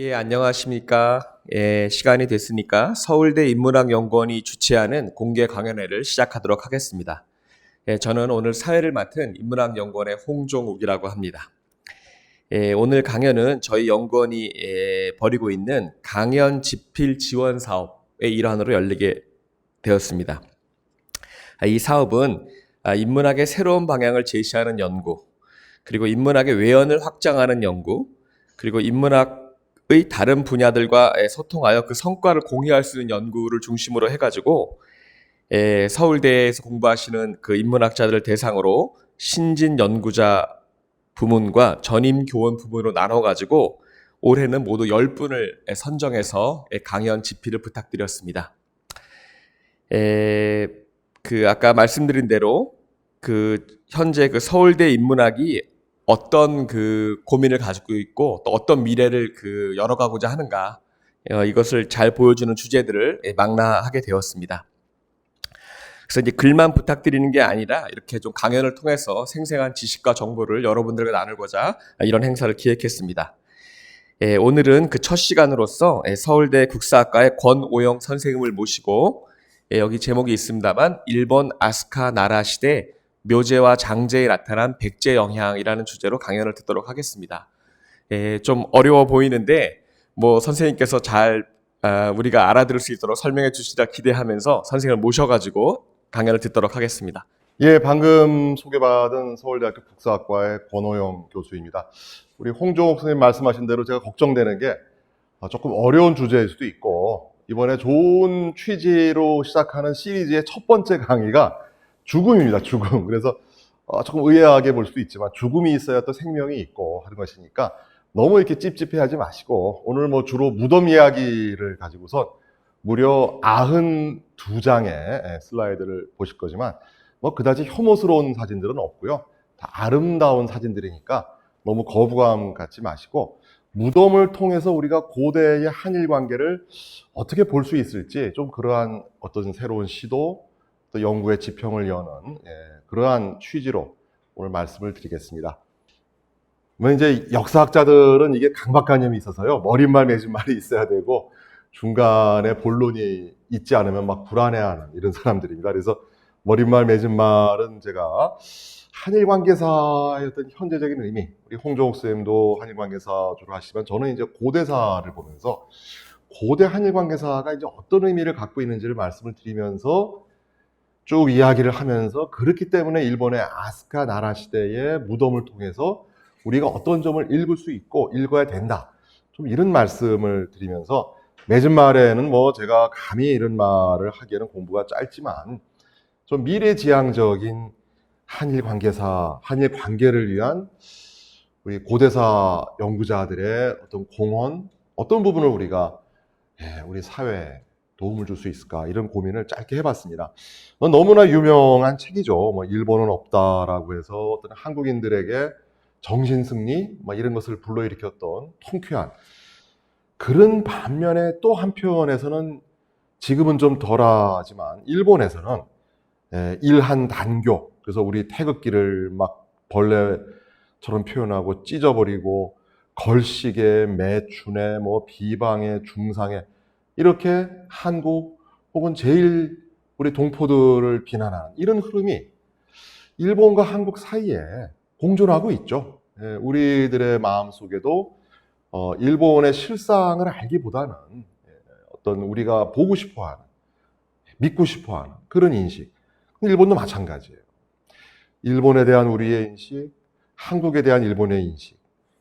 예, 안녕하십니까. 예, 시간이 됐으니까 서울대 인문학연구원이 주최하는 공개 강연회를 시작하도록 하겠습니다. 예, 저는 오늘 사회를 맡은 인문학연구원의 홍종욱이라고 합니다. 예, 오늘 강연은 저희 연구원이 벌이고 있는 강연 집필 지원 사업의 일환으로 열리게 되었습니다. 이 사업은 인문학의 새로운 방향을 제시하는 연구, 그리고 인문학의 외연을 확장하는 연구, 그리고 인문학의 다른 분야들과 소통하여 그 성과를 공유할 수 있는 연구를 중심으로 해가지고 서울대에서 공부하시는 그 인문학자들을 대상으로 신진 연구자 부문과 전임 교원 부문으로 나눠가지고 올해는 모두 10분을 선정해서 강연 집필을 부탁드렸습니다. 아까 말씀드린 대로 현재 서울대 인문학이 어떤 고민을 가지고 있고 또 어떤 미래를 열어가고자 하는가, 이것을 잘 보여주는 주제들을 망라하게 되었습니다. 그래서 이제 글만 부탁드리는 게 아니라 이렇게 좀 강연을 통해서 생생한 지식과 정보를 여러분들과 나누고자 이런 행사를 기획했습니다. 오늘은 그 첫 시간으로서 서울대 국사학과의 권오영 선생님을 모시고 여기 제목이 있습니다만 일본 아스카 나라 시대 묘제와 장제에 나타난 백제 영향이라는 주제로 강연을 듣도록 하겠습니다. 좀 어려워 보이는데 선생님께서 잘 우리가 알아들을 수 있도록 설명해 주시리라 기대하면서 선생님을 모셔가지고 강연을 듣도록 하겠습니다. 예, 방금 소개받은 서울대학교 국사학과의 권오영 교수입니다. 우리 홍종욱 선생님 말씀하신 대로 제가 걱정되는 게 조금 어려운 주제일 수도 있고, 이번에 좋은 취지로 시작하는 시리즈의 첫 번째 강의가 죽음입니다. 죽음. 그래서 조금 의아하게 볼 수도 있지만 죽음이 있어야 또 생명이 있고 하는 것이니까 너무 이렇게 찝찝해하지 마시고, 오늘 주로 무덤 이야기를 가지고선 무려 92장의 슬라이드를 보실 거지만 그다지 혐오스러운 사진들은 없고요. 다 아름다운 사진들이니까 너무 거부감 갖지 마시고, 무덤을 통해서 우리가 고대의 한일 관계를 어떻게 볼 수 있을지 좀 그러한 어떤 새로운 시도, 또 연구의 지평을 여는 그러한 취지로 오늘 말씀을 드리겠습니다. 이제 역사학자들은 이게 강박관념이 있어서요. 머릿말 맺은말이 있어야 되고 중간에 본론이 있지 않으면 막 불안해하는 이런 사람들입니다. 그래서 머릿말 맺은말은 제가 한일 관계사의 어떤 현재적인 의미, 우리 홍종욱 선생님도 한일 관계사 주로 하시지만 저는 이제 고대사를 보면서 고대 한일 관계사가 이제 어떤 의미를 갖고 있는지를 말씀을 드리면서 쭉 이야기를 하면서, 그렇기 때문에 일본의 아스카 나라 시대의 무덤을 통해서 우리가 어떤 점을 읽을 수 있고 읽어야 된다, 좀 이런 말씀을 드리면서, 맺은 말에는 제가 감히 이런 말을 하기에는 공부가 짧지만 좀 미래지향적인 한일 관계사, 한일 관계를 위한 우리 고대사 연구자들의 어떤 공헌, 어떤 부분을 우리가 우리 사회에 도움을 줄 수 있을까, 이런 고민을 짧게 해봤습니다. 너무나 유명한 책이죠. 일본은 없다라고 해서 어떤 한국인들에게 정신승리 이런 것을 불러일으켰던 통쾌한 그런 반면에, 또 한편에서는 지금은 좀 덜하지만 일본에서는 일한단교, 그래서 우리 태극기를 막 벌레처럼 표현하고 찢어버리고 걸식에 매춘에 비방에 중상에 이렇게 한국 혹은 제일 우리 동포들을 비난하는 이런 흐름이 일본과 한국 사이에 공존하고 있죠. 우리들의 마음속에도 일본의 실상을 알기보다는 어떤 우리가 보고 싶어하는, 믿고 싶어하는 그런 인식, 일본도 마찬가지예요. 일본에 대한 우리의 인식, 한국에 대한 일본의 인식,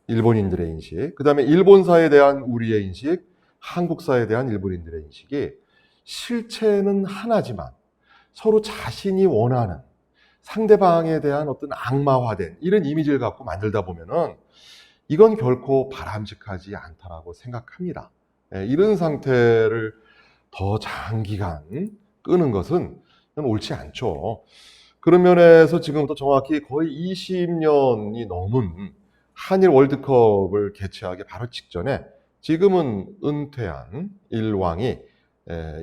일본인들의 인식, 그 다음에 일본사에 대한 우리의 인식, 한국사에 대한 일본인들의 인식이 실체는 하나지만 서로 자신이 원하는 상대방에 대한 어떤 악마화된 이런 이미지를 갖고 만들다 보면은 이건 결코 바람직하지 않다라고 생각합니다. 이런 상태를 더 장기간 끄는 것은 옳지 않죠. 그런 면에서 지금부터 정확히 거의 20년이 넘은 한일 월드컵을 개최하기 바로 직전에 지금은 은퇴한 일왕이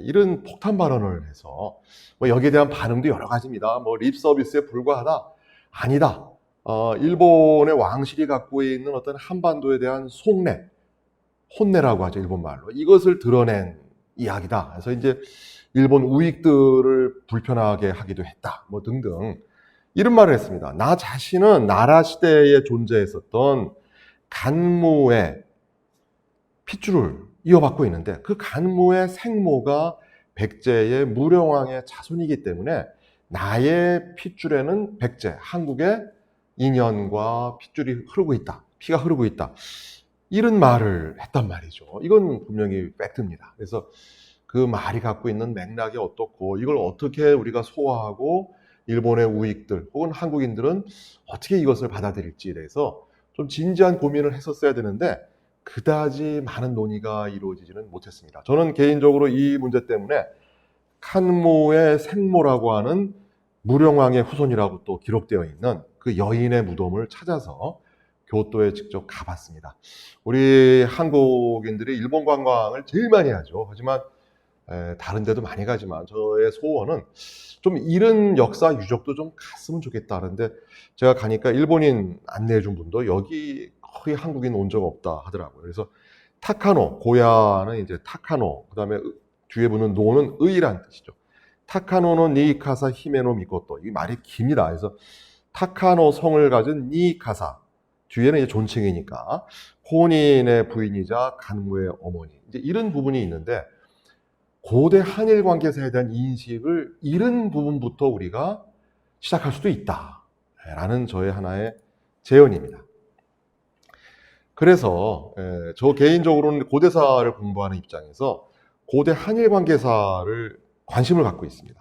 이런 폭탄 발언을 해서 여기에 대한 반응도 여러 가지입니다. 립 서비스에 불과하다? 아니다. 일본의 왕실이 갖고 있는 어떤 한반도에 대한 속내, 혼내라고 하죠, 일본 말로. 이것을 드러낸 이야기다. 그래서 이제 일본 우익들을 불편하게 하기도 했다. 뭐 등등 이런 말을 했습니다. 나 자신은 나라 시대에 존재했었던 간무의 핏줄을 이어받고 있는데 그 간무의 생모가 백제의 무령왕의 자손이기 때문에 나의 핏줄에는 백제, 한국의 인연과 핏줄이 흐르고 있다. 피가 흐르고 있다. 이런 말을 했단 말이죠. 이건 분명히 팩트입니다. 그래서 그 말이 갖고 있는 맥락이 어떻고 이걸 어떻게 우리가 소화하고 일본의 우익들 혹은 한국인들은 어떻게 이것을 받아들일지에 대해서 좀 진지한 고민을 했었어야 되는데 그다지 많은 논의가 이루어지지는 못했습니다. 저는 개인적으로 이 문제 때문에 칸모의 생모라고 하는 무령왕의 후손이라고 또 기록되어 있는 그 여인의 무덤을 찾아서 교토에 직접 가봤습니다. 우리 한국인들이 일본 관광을 제일 많이 하죠. 하지만 다른 데도 많이 가지만 저의 소원은 좀 이런 역사 유적도 좀 갔으면 좋겠다. 그런데 제가 가니까 일본인 안내해 준 분도 여기 거의 한국인 온 적 없다 하더라고요. 그래서 타카노, 고야는 이제 타카노, 그 다음에 뒤에 붙는 노는 의란 뜻이죠. 타카노는 니카사 히메노 미코토. 이 말이 깁니다. 그래서 타카노 성을 가진 니카사, 뒤에는 이제 존칭이니까 혼인의 부인이자 간무의 어머니. 이제 이런 부분이 있는데 고대 한일 관계사에 대한 인식을 이런 부분부터 우리가 시작할 수도 있다라는 저의 하나의 제언입니다. 그래서 저 개인적으로는 고대사를 공부하는 입장에서 고대 한일 관계사를 관심을 갖고 있습니다.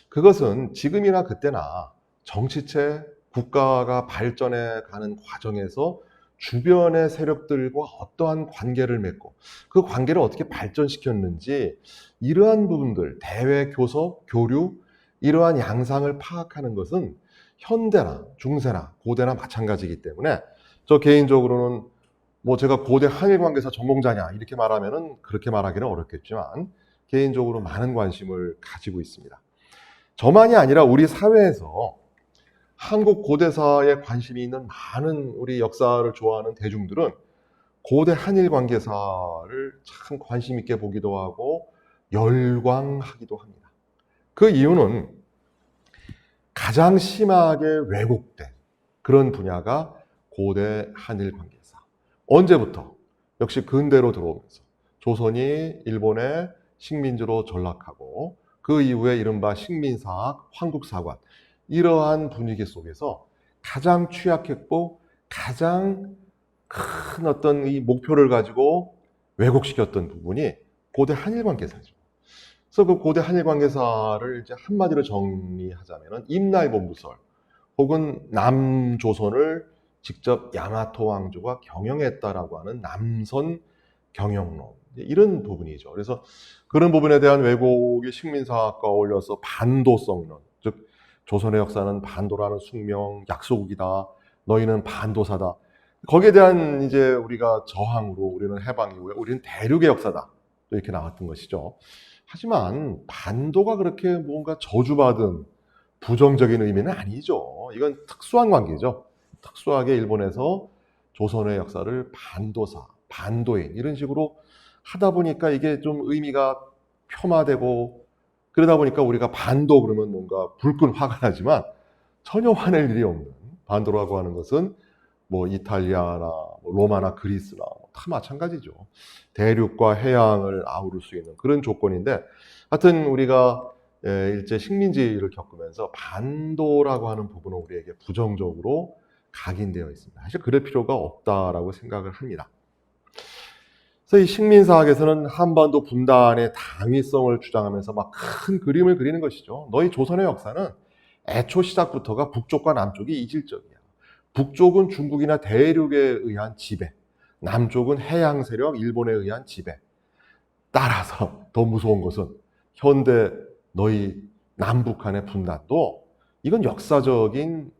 그것은 지금이나 그때나 정치체, 국가가 발전해 가는 과정에서 주변의 세력들과 어떠한 관계를 맺고 그 관계를 어떻게 발전시켰는지 이러한 부분들, 대외 교섭, 교류, 이러한 양상을 파악하는 것은 현대나 중세나 고대나 마찬가지이기 때문에 저 개인적으로는 뭐 제가 고대 한일 관계사 전공자냐 이렇게 말하면은 그렇게 말하기는 어렵겠지만 개인적으로 많은 관심을 가지고 있습니다. 저만이 아니라 우리 사회에서 한국 고대사에 관심이 있는 많은 우리 역사를 좋아하는 대중들은 고대 한일 관계사를 참 관심 있게 보기도 하고 열광하기도 합니다. 그 이유는 가장 심하게 왜곡된 그런 분야가 고대 한일 관계사. 언제부터? 역시 근대로 들어오면서 조선이 일본의 식민지로 전락하고 그 이후에 이른바 식민사학, 황국사관 이러한 분위기 속에서 가장 취약했고 가장 큰 어떤 이 목표를 가지고 왜곡시켰던 부분이 고대 한일 관계사죠. 그래서 그 고대 한일 관계사를 이제 한마디로 정리하자면은 임나이본부설 혹은 남조선을 직접 야마토 왕조가 경영했다라고 하는 남선 경영론 이런 부분이죠. 그래서 그런 부분에 대한 왜곡이 식민사학과 어울려서 반도성론, 즉 조선의 역사는 반도라는 숙명, 약소국이다. 너희는 반도사다. 거기에 대한 이제 우리가 저항으로 우리는 해방 이후에 우리는 대륙의 역사다. 또 이렇게 나왔던 것이죠. 하지만 반도가 그렇게 뭔가 저주받은 부정적인 의미는 아니죠. 이건 특수한 관계죠. 특수하게 일본에서 조선의 역사를 반도사, 반도인 이런 식으로 하다 보니까 이게 좀 의미가 폄하되고 그러다 보니까 우리가 반도 그러면 뭔가 불끈 화가 나지만 전혀 화낼 일이 없는 반도라고 하는 것은 뭐 이탈리아나 뭐 로마나 그리스나 다 마찬가지죠. 대륙과 해양을 아우를 수 있는 그런 조건인데 하여튼 우리가 일제 식민지를 겪으면서 반도라고 하는 부분은 우리에게 부정적으로 각인되어 있습니다. 사실 그럴 필요가 없다라고 생각을 합니다. 그래서 이 식민사학에서는 한반도 분단의 당위성을 주장하면서 막 큰 그림을 그리는 것이죠. 너희 조선의 역사는 애초 시작부터가 북쪽과 남쪽이 이질적이야. 북쪽은 중국이나 대륙에 의한 지배, 남쪽은 해양 세력, 일본에 의한 지배. 따라서 더 무서운 것은 현대 너희 남북한의 분단도 이건 역사적인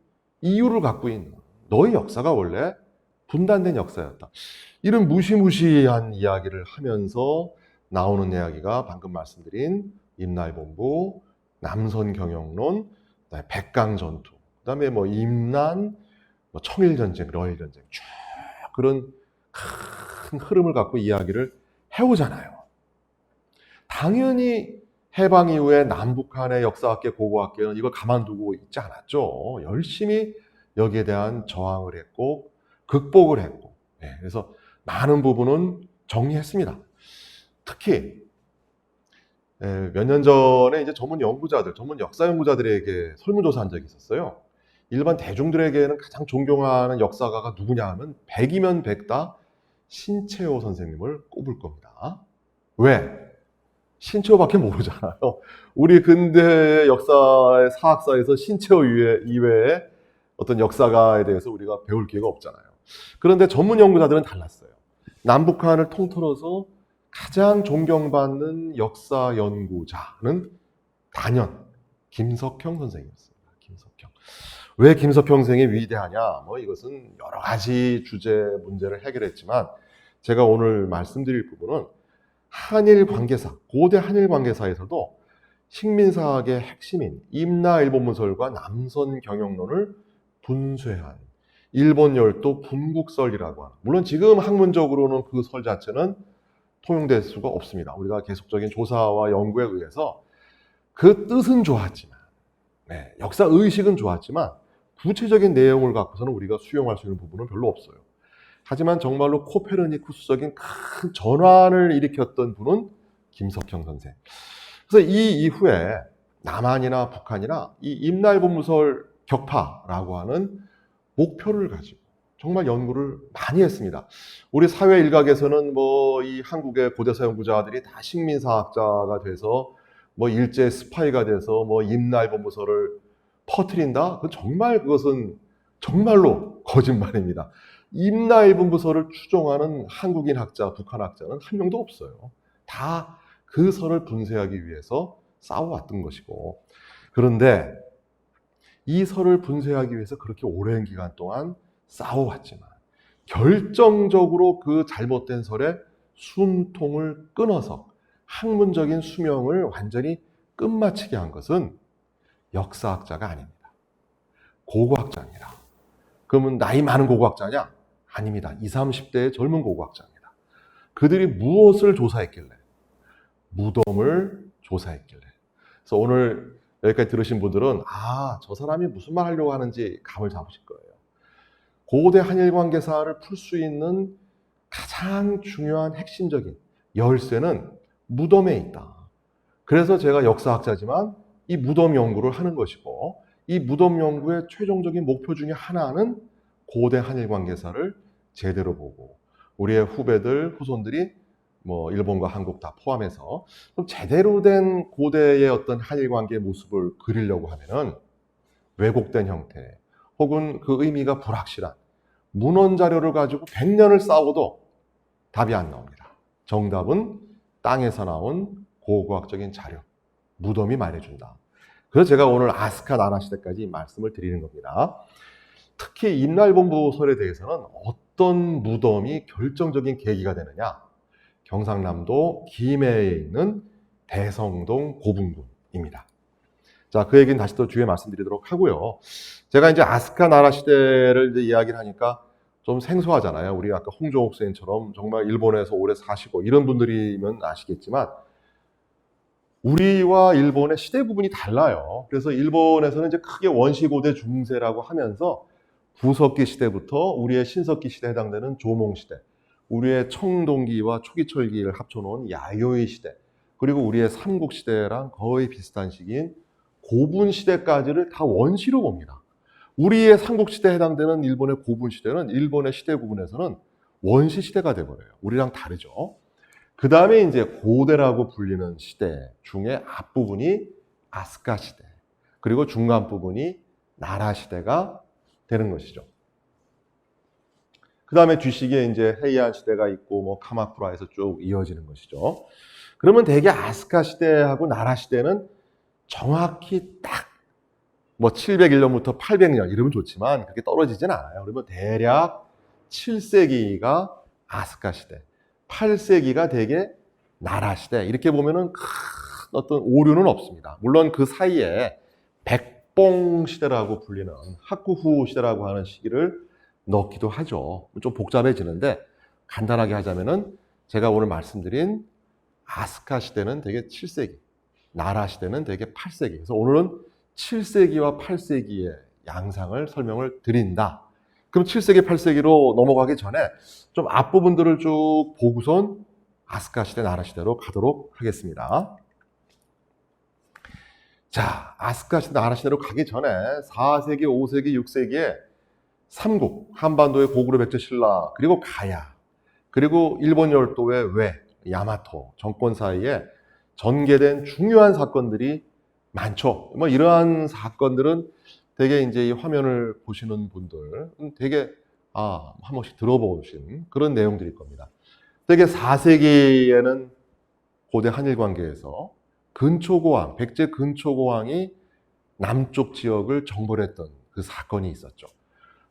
이유를 갖고 있는 너희 역사가 원래 분단된 역사였다. 이런 무시무시한 이야기를 하면서 나오는 이야기가 방금 말씀드린 임나이본부, 남선 경영론, 백강 전투, 그다음에 뭐 임난, 뭐 청일 전쟁, 러일 전쟁 쭉 그런 큰 흐름을 갖고 이야기를 해오잖아요. 당연히 해방 이후에 남북한의 역사학계, 고고학계는 이걸 가만두고 있지 않았죠. 열심히 여기에 대한 저항을 했고 극복을 했고, 그래서 많은 부분은 정리했습니다. 특히 몇 년 전에 이제 전문 연구자들, 전문 역사 연구자들에게 설문조사한 적이 있었어요. 일반 대중들에게는 가장 존경하는 역사가가 누구냐 하면 100이면 100다 신채호 선생님을 꼽을 겁니다. 왜? 신채호밖에 모르잖아요. 우리 근대 역사의 사학사에서 신채호 이외에 어떤 역사가에 대해서 우리가 배울 기회가 없잖아요. 그런데 전문 연구자들은 달랐어요. 남북한을 통틀어서 가장 존경받는 역사 연구자는 단연 김석형 선생이었습니다. 김석형. 왜 김석형 선생이 위대하냐? 이것은 여러 가지 주제, 문제를 해결했지만 제가 오늘 말씀드릴 부분은 한일 관계사, 고대 한일 관계사에서도 식민사학의 핵심인 임나 일본문설과 남선 경영론을 분쇄한 일본 열도 분국설이라고 하는, 물론 지금 학문적으로는 그 설 자체는 통용될 수가 없습니다. 우리가 계속적인 조사와 연구에 의해서 그 뜻은 좋았지만, 역사 의식은 좋았지만 구체적인 내용을 갖고서는 우리가 수용할 수 있는 부분은 별로 없어요. 하지만 정말로 코페르니쿠스적인 큰 전환을 일으켰던 분은 김석형 선생. 그래서 이 이후에 남한이나 북한이나 이 임나일본무설 격파라고 하는 목표를 가지고 정말 연구를 많이 했습니다. 우리 사회 일각에서는 이 한국의 고대사 연구자들이 다 식민사학자가 돼서 일제 스파이가 돼서 임나일본무설을 퍼뜨린다? 그것은 정말로 거짓말입니다. 임나일본무설을 추종하는 한국인 학자, 북한 학자는 한 명도 없어요. 다 그 설을 분쇄하기 위해서 싸워왔던 것이고, 그런데 이 설을 분쇄하기 위해서 그렇게 오랜 기간 동안 싸워왔지만 결정적으로 그 잘못된 설의 숨통을 끊어서 학문적인 수명을 완전히 끝마치게 한 것은 역사학자가 아닙니다. 고고학자입니다. 그러면 나이 많은 고고학자냐? 아닙니다. 20, 30대의 젊은 고고학자입니다. 그들이 무엇을 조사했길래? 무덤을 조사했길래. 그래서 오늘 여기까지 들으신 분들은 저 사람이 무슨 말 하려고 하는지 감을 잡으실 거예요. 고대 한일 관계사를 풀 수 있는 가장 중요한 핵심적인 열쇠는 무덤에 있다. 그래서 제가 역사학자지만 이 무덤 연구를 하는 것이고, 이 무덤 연구의 최종적인 목표 중에 하나는 고대 한일 관계사를 제대로 보고 우리의 후배들, 후손들이 일본과 한국 다 포함해서 좀 제대로 된 고대의 어떤 한일 관계의 모습을 그리려고 하면은 왜곡된 형태 혹은 그 의미가 불확실한 문헌 자료를 가지고 100년을 싸워도 답이 안 나옵니다. 정답은 땅에서 나온 고고학적인 자료, 무덤이 말해준다. 그래서 제가 오늘 아스카 나라 시대까지 말씀을 드리는 겁니다. 특히 임나일본부설에 대해서는 어떤 무덤이 결정적인 계기가 되느냐? 경상남도 김해에 있는 대성동 고분군입니다. 자, 그 얘기는 다시 또 뒤에 말씀드리도록 하고요. 제가 이제 아스카 나라 시대를 이제 이야기를 하니까 좀 생소하잖아요. 우리 아까 홍종옥 선생님처럼 정말 일본에서 오래 사시고 이런 분들이면 아시겠지만 우리와 일본의 시대 구분이 달라요. 그래서 일본에서는 이제 크게 원시고대 중세라고 하면서 구석기 시대부터 우리의 신석기 시대에 해당되는 조몽 시대, 우리의 청동기와 초기철기를 합쳐놓은 야요이 시대, 그리고 우리의 삼국시대랑 거의 비슷한 시기인 고분시대까지를 다 원시로 봅니다. 우리의 삼국시대에 해당되는 일본의 고분시대는 일본의 시대 구분에서는 원시시대가 돼버려요. 우리랑 다르죠. 그 다음에 이제 고대라고 불리는 시대 중에 앞부분이 아스카 시대, 그리고 중간 부분이 나라 시대가 되는 것이죠. 그 다음에 뒤시기에 이제 헤이안 시대가 있고 카마쿠라에서 쭉 이어지는 것이죠. 그러면 대개 아스카 시대하고 나라 시대는 정확히 딱 701년부터 800년 이러면 좋지만 그렇게 떨어지진 않아요. 그러면 대략 7세기가 아스카 시대, 8세기가 대개 나라 시대, 이렇게 보면은 큰 어떤 오류는 없습니다. 물론 그 사이에 백봉 시대라고 불리는 하쿠후 시대라고 하는 시기를 넣기도 하죠. 좀 복잡해지는데 간단하게 하자면은 제가 오늘 말씀드린 아스카 시대는 대개 7세기, 나라 시대는 대개 8세기. 그래서 오늘은 7세기와 8세기의 양상을 설명을 드린다. 그럼 7세기, 8세기로 넘어가기 전에 좀 앞부분들을 쭉 보고선 아스카 시대, 나라 시대로 가도록 하겠습니다. 자, 아스카 시대, 나라 시대로 가기 전에 4세기, 5세기, 6세기에 삼국, 한반도의 고구려, 백제, 신라, 그리고 가야, 그리고 일본 열도의 외, 야마토 정권 사이에 전개된 중요한 사건들이 많죠. 뭐 이러한 사건들은 되게 이제 이 화면을 보시는 분들 되게 한 번씩 들어보신 그런 내용들일 겁니다. 되게 4세기에는 고대 한일 관계에서 근초고왕, 백제 근초고왕이 남쪽 지역을 정벌했던 그 사건이 있었죠.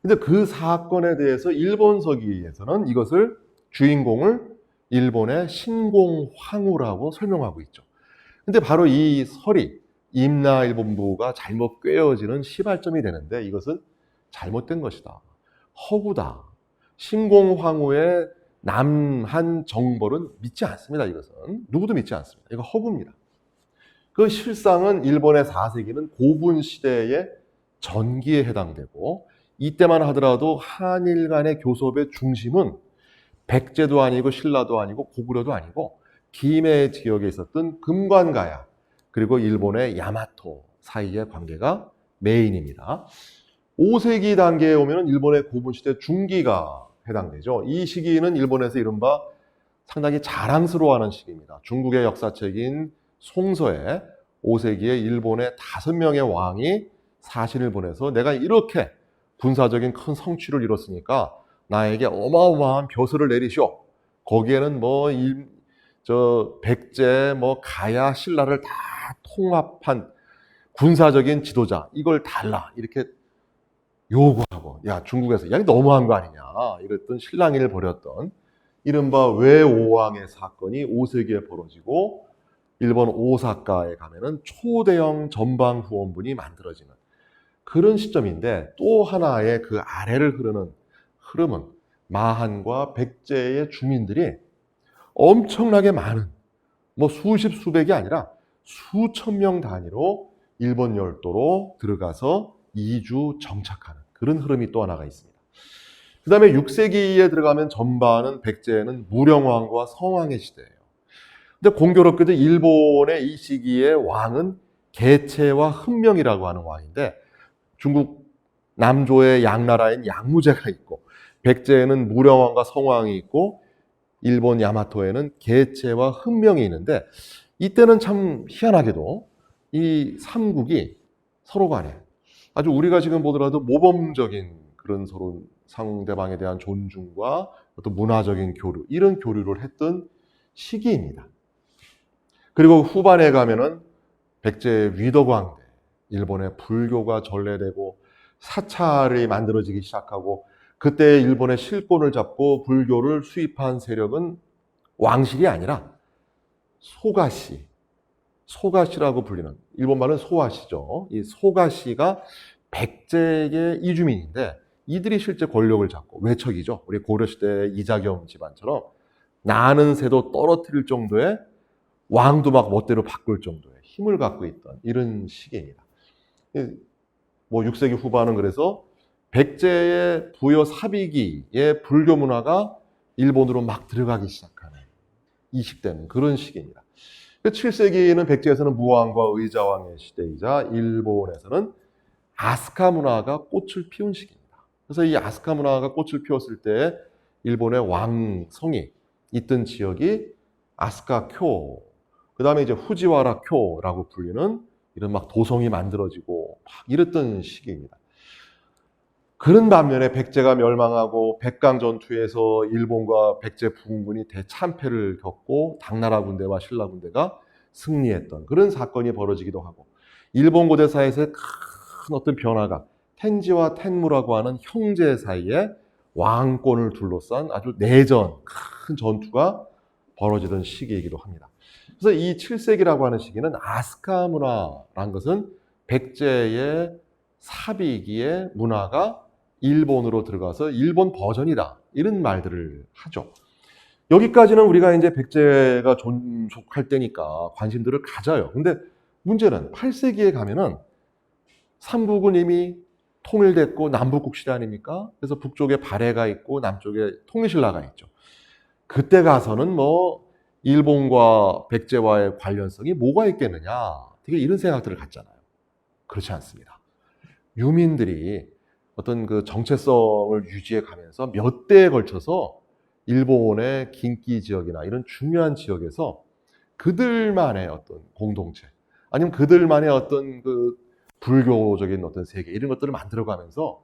근데 그 사건에 대해서 일본 서기에서는 이것을 주인공을 일본의 신공황후라고 설명하고 있죠. 근데 바로 이 설이 임나일본부가 잘못 꿰어지는 시발점이 되는데 이것은 잘못된 것이다. 허구다. 신공황후의 남한 정벌은 믿지 않습니다. 이것은 누구도 믿지 않습니다. 이거 허구입니다. 그 실상은 일본의 4세기는 고분 시대의 전기에 해당되고 이때만 하더라도 한일 간의 교섭의 중심은 백제도 아니고 신라도 아니고 고구려도 아니고 김해 지역에 있었던 금관가야 그리고 일본의 야마토 사이의 관계가 메인입니다. 5세기 단계에 오면 일본의 고분시대 중기가 해당되죠. 이 시기는 일본에서 이른바 상당히 자랑스러워하는 시기입니다. 중국의 역사책인 송서에 5세기에 일본의 5명의 왕이 사신을 보내서 내가 이렇게 군사적인 큰 성취를 이뤘으니까 나에게 어마어마한 벼슬을 내리시오. 거기에는 백제, 가야, 신라를 다 통합한 군사적인 지도자, 이걸 달라. 이렇게 요구하고, 야, 중국에서, 야, 너무한 거 아니냐. 이랬던 실랑이를 벌였던 이른바 외오왕의 사건이 5세기에 벌어지고, 일본 오사카에 가면은 초대형 전방 후원분이 만들어지는 그런 시점인데 또 하나의 그 아래를 흐르는 흐름은 마한과 백제의 주민들이 엄청나게 많은 수십 수백이 아니라 수천 명 단위로 일본 열도로 들어가서 이주 정착하는 그런 흐름이 또 하나가 있습니다. 그 다음에 6세기에 들어가면 전반은 백제는 무령왕과 성왕의 시대예요. 근데 공교롭게도 일본의 이 시기의 왕은 개체와 훈명이라고 하는 왕인데 중국 남조의 양나라인 양무제가 있고 백제에는 무령왕과 성왕이 있고 일본 야마토에는 개체와 훈명이 있는데 이때는 참 희한하게도 이 삼국이 서로 간에 아주 우리가 지금 보더라도 모범적인 그런 서로 상대방에 대한 존중과 어떤 문화적인 교류 이런 교류를 했던 시기입니다. 그리고 후반에 가면은 백제 위덕왕대, 일본의 불교가 전래되고 사찰이 만들어지기 시작하고 그때 일본의 실권을 잡고 불교를 수입한 세력은 왕실이 아니라 소가시라고 불리는 일본 말은 소아시죠. 이 소가시가 백제의 이주민인데 이들이 실제 권력을 잡고 외척이죠. 우리 고려시대 이자겸 집안처럼 나는 새도 떨어뜨릴 정도의 왕도 막 멋대로 바꿀 정도의 힘을 갖고 있던 이런 시기입니다. 6세기 후반은 그래서 백제의 부여 사비기의 불교 문화가 일본으로 막 들어가기 시작하는 20대는 그런 시기입니다. 7세기는 백제에서는 무왕과 의자왕의 시대이자 일본에서는 아스카 문화가 꽃을 피운 시기입니다. 그래서 이 아스카 문화가 꽃을 피웠을 때 일본의 왕성이 있던 지역이 아스카쿄, 그 다음에 이제 후지와라 쿄라고 불리는 이런 막 도성이 만들어지고 막 이랬던 시기입니다. 그런 반면에 백제가 멸망하고 백강 전투에서 일본과 백제 부군군이 대참패를 겪고 당나라 군대와 신라 군대가 승리했던 그런 사건이 벌어지기도 하고 일본 고대사에서의 큰 어떤 변화가 텐지와 텐무라고 하는 형제 사이에 왕권을 둘러싼 아주 내전, 큰 전투가 벌어지던 시기이기도 합니다. 그래서 이 7세기라고 하는 시기는 아스카 문화라는 것은 백제의 사비기의 문화가 일본으로 들어가서 일본 버전이다. 이런 말들을 하죠. 여기까지는 우리가 이제 백제가 존속할 때니까 관심들을 가져요. 근데 문제는 8세기에 가면은 삼국은 이미 통일됐고 남북국 시대 아닙니까? 그래서 북쪽에 발해가 있고 남쪽에 통일신라가 있죠. 그때 가서는 뭐 일본과 백제와의 관련성이 뭐가 있겠느냐? 되게 이런 생각들을 갖잖아요. 그렇지 않습니다. 유민들이 어떤 그 정체성을 유지해 가면서 몇 대에 걸쳐서 일본의 긴기 지역이나 이런 중요한 지역에서 그들만의 어떤 공동체, 아니면 그들만의 어떤 그 불교적인 어떤 세계, 이런 것들을 만들어가면서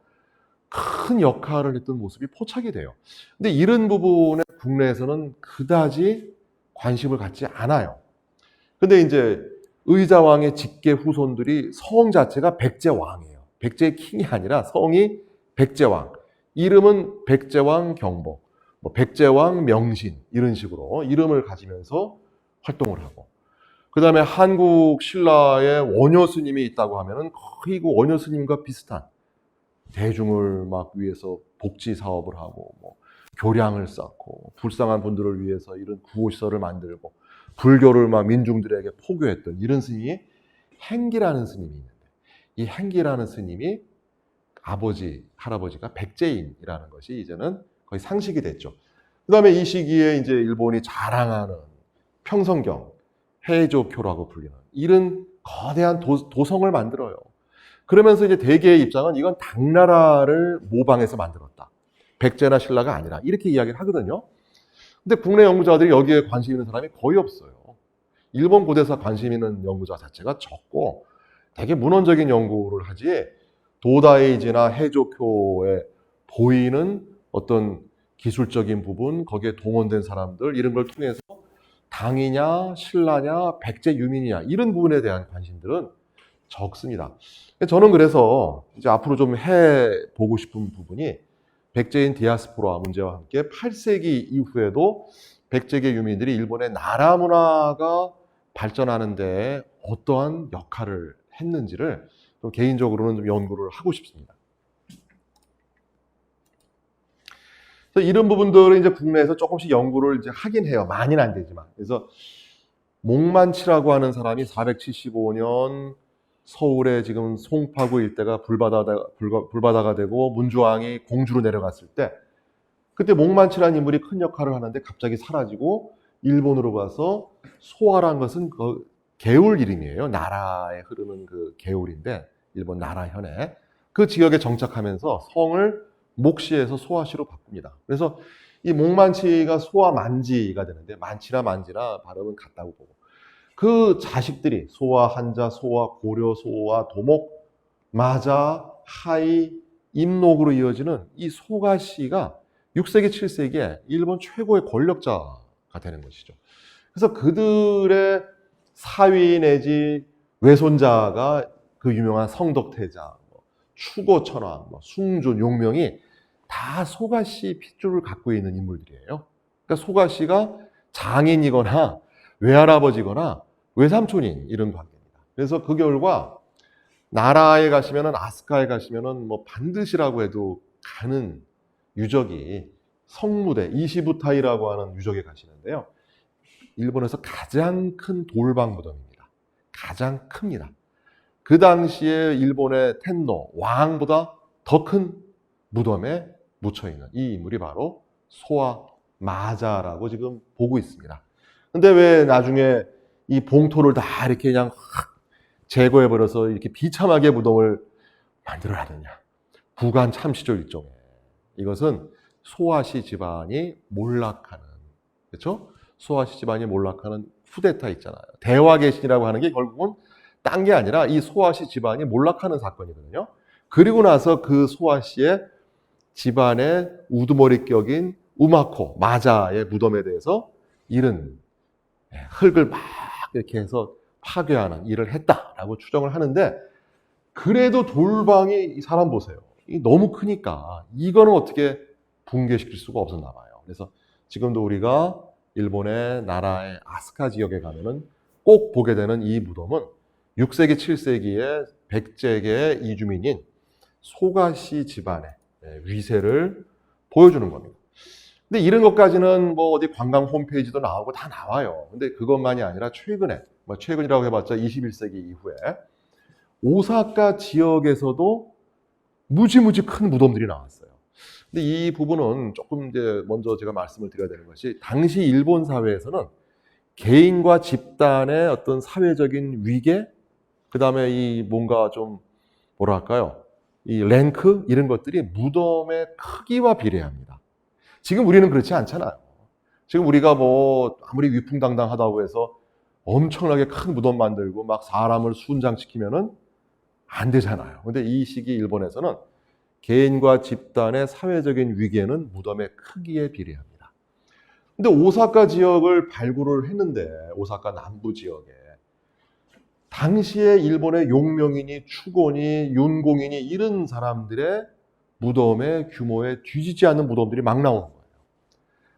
큰 역할을 했던 모습이 포착이 돼요. 근데 이런 부분에 국내에서는 그다지 관심을 갖지 않아요. 근데 이제 의자왕의 직계 후손들이 성 자체가 백제왕이에요. 백제 킹이 아니라 성이 백제왕. 이름은 백제왕 경복, 뭐 백제왕 명신, 이런 식으로 이름을 가지면서 활동을 하고, 그 다음에 한국 신라에 원효 스님이 있다고 하면은 거의 그 원효 스님과 비슷한, 대중을 막 위해서 복지 사업을 하고, 뭐 교량을 쌓고, 불쌍한 분들을 위해서 이런 구호시설을 만들고, 불교를 막 민중들에게 포교했던 이런 스님이 행기라는 스님이 있는데, 이 행기라는 스님이 아버지, 할아버지가 백제인이라는 것이 이제는 거의 상식이 됐죠. 그 다음에 이 시기에 이제 일본이 자랑하는 평성경, 해조교라고 불리는 이런 거대한 도성을 만들어요. 그러면서 이제 대개의 입장은 이건 당나라를 모방해서 만들었다. 백제나 신라가 아니라, 이렇게 이야기를 하거든요. 근데 국내 연구자들이 여기에 관심 있는 사람이 거의 없어요. 일본 고대사 관심 있는 연구자 자체가 적고 되게 문헌적인 연구를 하지, 도다이지나 해조교에 보이는 어떤 기술적인 부분, 거기에 동원된 사람들, 이런 걸 통해서 당이냐 신라냐 백제 유민이냐 이런 부분에 대한 관심들은 적습니다. 저는 그래서 이제 앞으로 좀 해보고 싶은 부분이, 백제인 디아스포라 문제와 함께 8세기 이후에도 백제계 유민들이 일본의 나라 문화가 발전하는데 어떠한 역할을 했는지를 좀 개인적으로는 좀 연구를 하고 싶습니다. 그래서 이런 부분들을 이제 국내에서 조금씩 연구를 이제 하긴 해요. 많이는 안 되지만. 그래서 목만치라고 하는 사람이 475년 서울에 지금 송파구 일대가 불바다가 되고 문주왕이 공주로 내려갔을 때, 그때 목만치라는 인물이 큰 역할을 하는데 갑자기 사라지고 일본으로 가서 소화란 것은 그 개울 이름이에요. 나라에 흐르는 그 개울인데, 일본 나라현에 그 지역에 정착하면서 성을 목시에서 소화시로 바꿉니다. 그래서 이 목만치가 소화만지가 되는데, 만치나 만지나 발음은 같다고 보고, 그 자식들이 소화 한자, 소화 고려, 소화 도목, 마자, 하이, 임록으로 이어지는 이 소가씨가 6세기, 7세기에 일본 최고의 권력자가 되는 것이죠. 그래서 그들의 사위 내지 외손자가 그 유명한 성덕태자, 추고천왕, 숭준, 용명이 다 소가씨 핏줄을 갖고 있는 인물들이에요. 그러니까 소가씨가 장인이거나 외할아버지거나 외삼촌인 이런 관계입니다. 그래서 그 결과 나라에 가시면은, 아스카에 가시면은 뭐 반드시라고 해도 가는 유적이 성무대 이시부타이라고 하는 유적에 가시는데요. 일본에서 가장 큰 돌방 무덤입니다. 가장 큽니다. 그 당시에 일본의 텐노, 왕보다 더 큰 무덤에 묻혀있는 이 인물이 바로 소화 마자라고 지금 보고 있습니다. 근데 왜 나중에 이 봉토를 다 이렇게 그냥 확 제거해버려서 이렇게 비참하게 무덤을 만들어놨느냐. 부관 참시절 일종의. 이것은 소아시 집안이 몰락하는, 그렇죠? 소아시 집안이 몰락하는 쿠데타 있잖아요. 대화개신이라고 하는 게 결국은 딴 게 아니라 이 소아시 집안이 몰락하는 사건이거든요. 그리고 나서 그 소아시의 집안의 우두머리격인 우마코, 마자의 무덤에 대해서 이런 흙을 막 이렇게 해서 파괴하는 일을 했다라고 추정을 하는데, 그래도 돌방이, 이 사람 보세요. 너무 크니까 이거는 어떻게 붕괴시킬 수가 없었나 봐요. 그래서 지금도 우리가 일본의 나라의 아스카 지역에 가면은 꼭 보게 되는 이 무덤은 6세기, 7세기의 백제계의 이주민인 소가시 집안의 위세를 보여주는 겁니다. 근데 이런 것까지는 뭐 어디 관광 홈페이지도 나오고 다 나와요. 근데 그것만이 아니라 최근에, 뭐 최근이라고 해봤자 21세기 이후에 오사카 지역에서도 무지무지 큰 무덤들이 나왔어요. 근데 이 부분은 조금 이제 먼저 제가 말씀을 드려야 되는 것이, 당시 일본 사회에서는 개인과 집단의 어떤 사회적인 위계, 그 다음에 이 뭔가 좀 뭐랄까요, 이 랭크 이런 것들이 무덤의 크기와 비례합니다. 지금 우리는 그렇지 않잖아요. 지금 우리가 뭐 아무리 위풍당당하다고 해서 엄청나게 큰 무덤 만들고 막 사람을 순장시키면은 안 되잖아요. 근데 이 시기 일본에서는 개인과 집단의 사회적인 위계는 무덤의 크기에 비례합니다. 근데 오사카 지역을 발굴을 했는데, 오사카 남부 지역에 당시에 일본의 용명이니 추고니 윤공이니 이런 사람들의 무덤의 규모에 뒤지지 않는 무덤들이 막 나오는 거예요.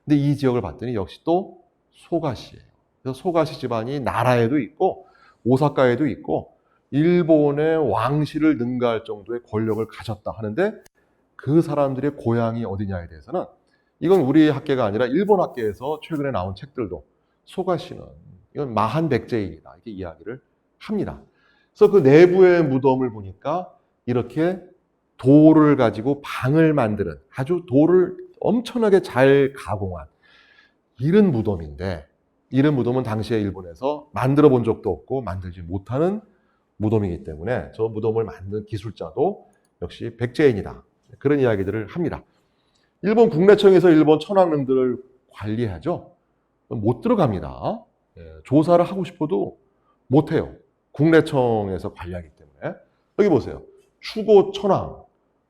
근데 이 지역을 봤더니 역시 또 소가시예요. 그래서 소가시 집안이 나라에도 있고 오사카에도 있고 일본의 왕실을 능가할 정도의 권력을 가졌다 하는데, 그 사람들의 고향이 어디냐에 대해서는, 이건 우리 학계가 아니라 일본 학계에서 최근에 나온 책들도 소가시는 이건 마한 백제이다 이렇게 이야기를 합니다. 그래서 그 내부의 무덤을 보니까 이렇게 돌을 가지고 방을 만드는, 아주 돌을 엄청나게 잘 가공한 이런 무덤인데, 이런 무덤은 당시에 일본에서 만들어 본 적도 없고 만들지 못하는 무덤이기 때문에 저 무덤을 만든 기술자도 역시 백제인이다, 그런 이야기들을 합니다. 일본 국내청에서 일본 천황릉들을 관리하죠. 못 들어갑니다. 조사를 하고 싶어도 못해요. 국내청에서 관리하기 때문에. 여기 보세요. 추고 천황.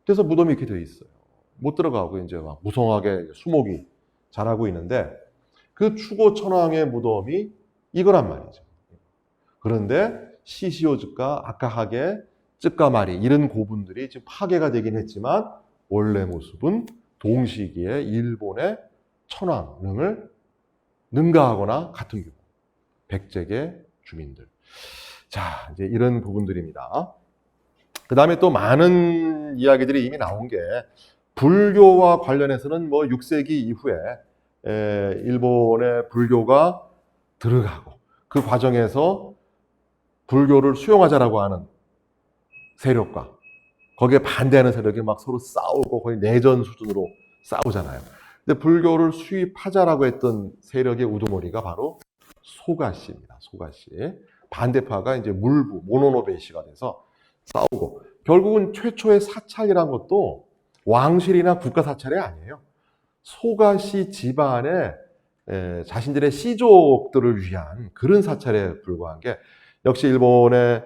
그래서 무덤이 이렇게 되어 있어요. 못 들어가고 이제 막 무성하게 수목이 자라고 있는데, 그 추고 천황의 무덤이 이거란 말이죠. 그런데 시시오즈카, 아카하게, 쯔까마리 이런 고분들이 지금 파괴가 되긴 했지만 원래 모습은 동시기에 일본의 천황릉을 능가하거나 같은 규모, 백제계 주민들. 자, 이제 이런 부분들입니다. 그 다음에 또 많은 이야기들이 이미 나온 게, 불교와 관련해서는 뭐 6세기 이후에 일본의 불교가 들어가고 그 과정에서 불교를 수용하자라고 하는 세력과 거기에 반대하는 세력이 막 서로 싸우고 거의 내전 수준으로 싸우잖아요. 근데 불교를 수입하자라고 했던 세력의 우두머리가 바로 소가시입니다. 소가시. 반대파가 이제 물부, 모노노베이시가 돼서 싸우고, 결국은 최초의 사찰이란 것도 왕실이나 국가 사찰이 아니에요. 소가시 집안의 자신들의 씨족들을 위한 그런 사찰에 불과한 게, 역시 일본의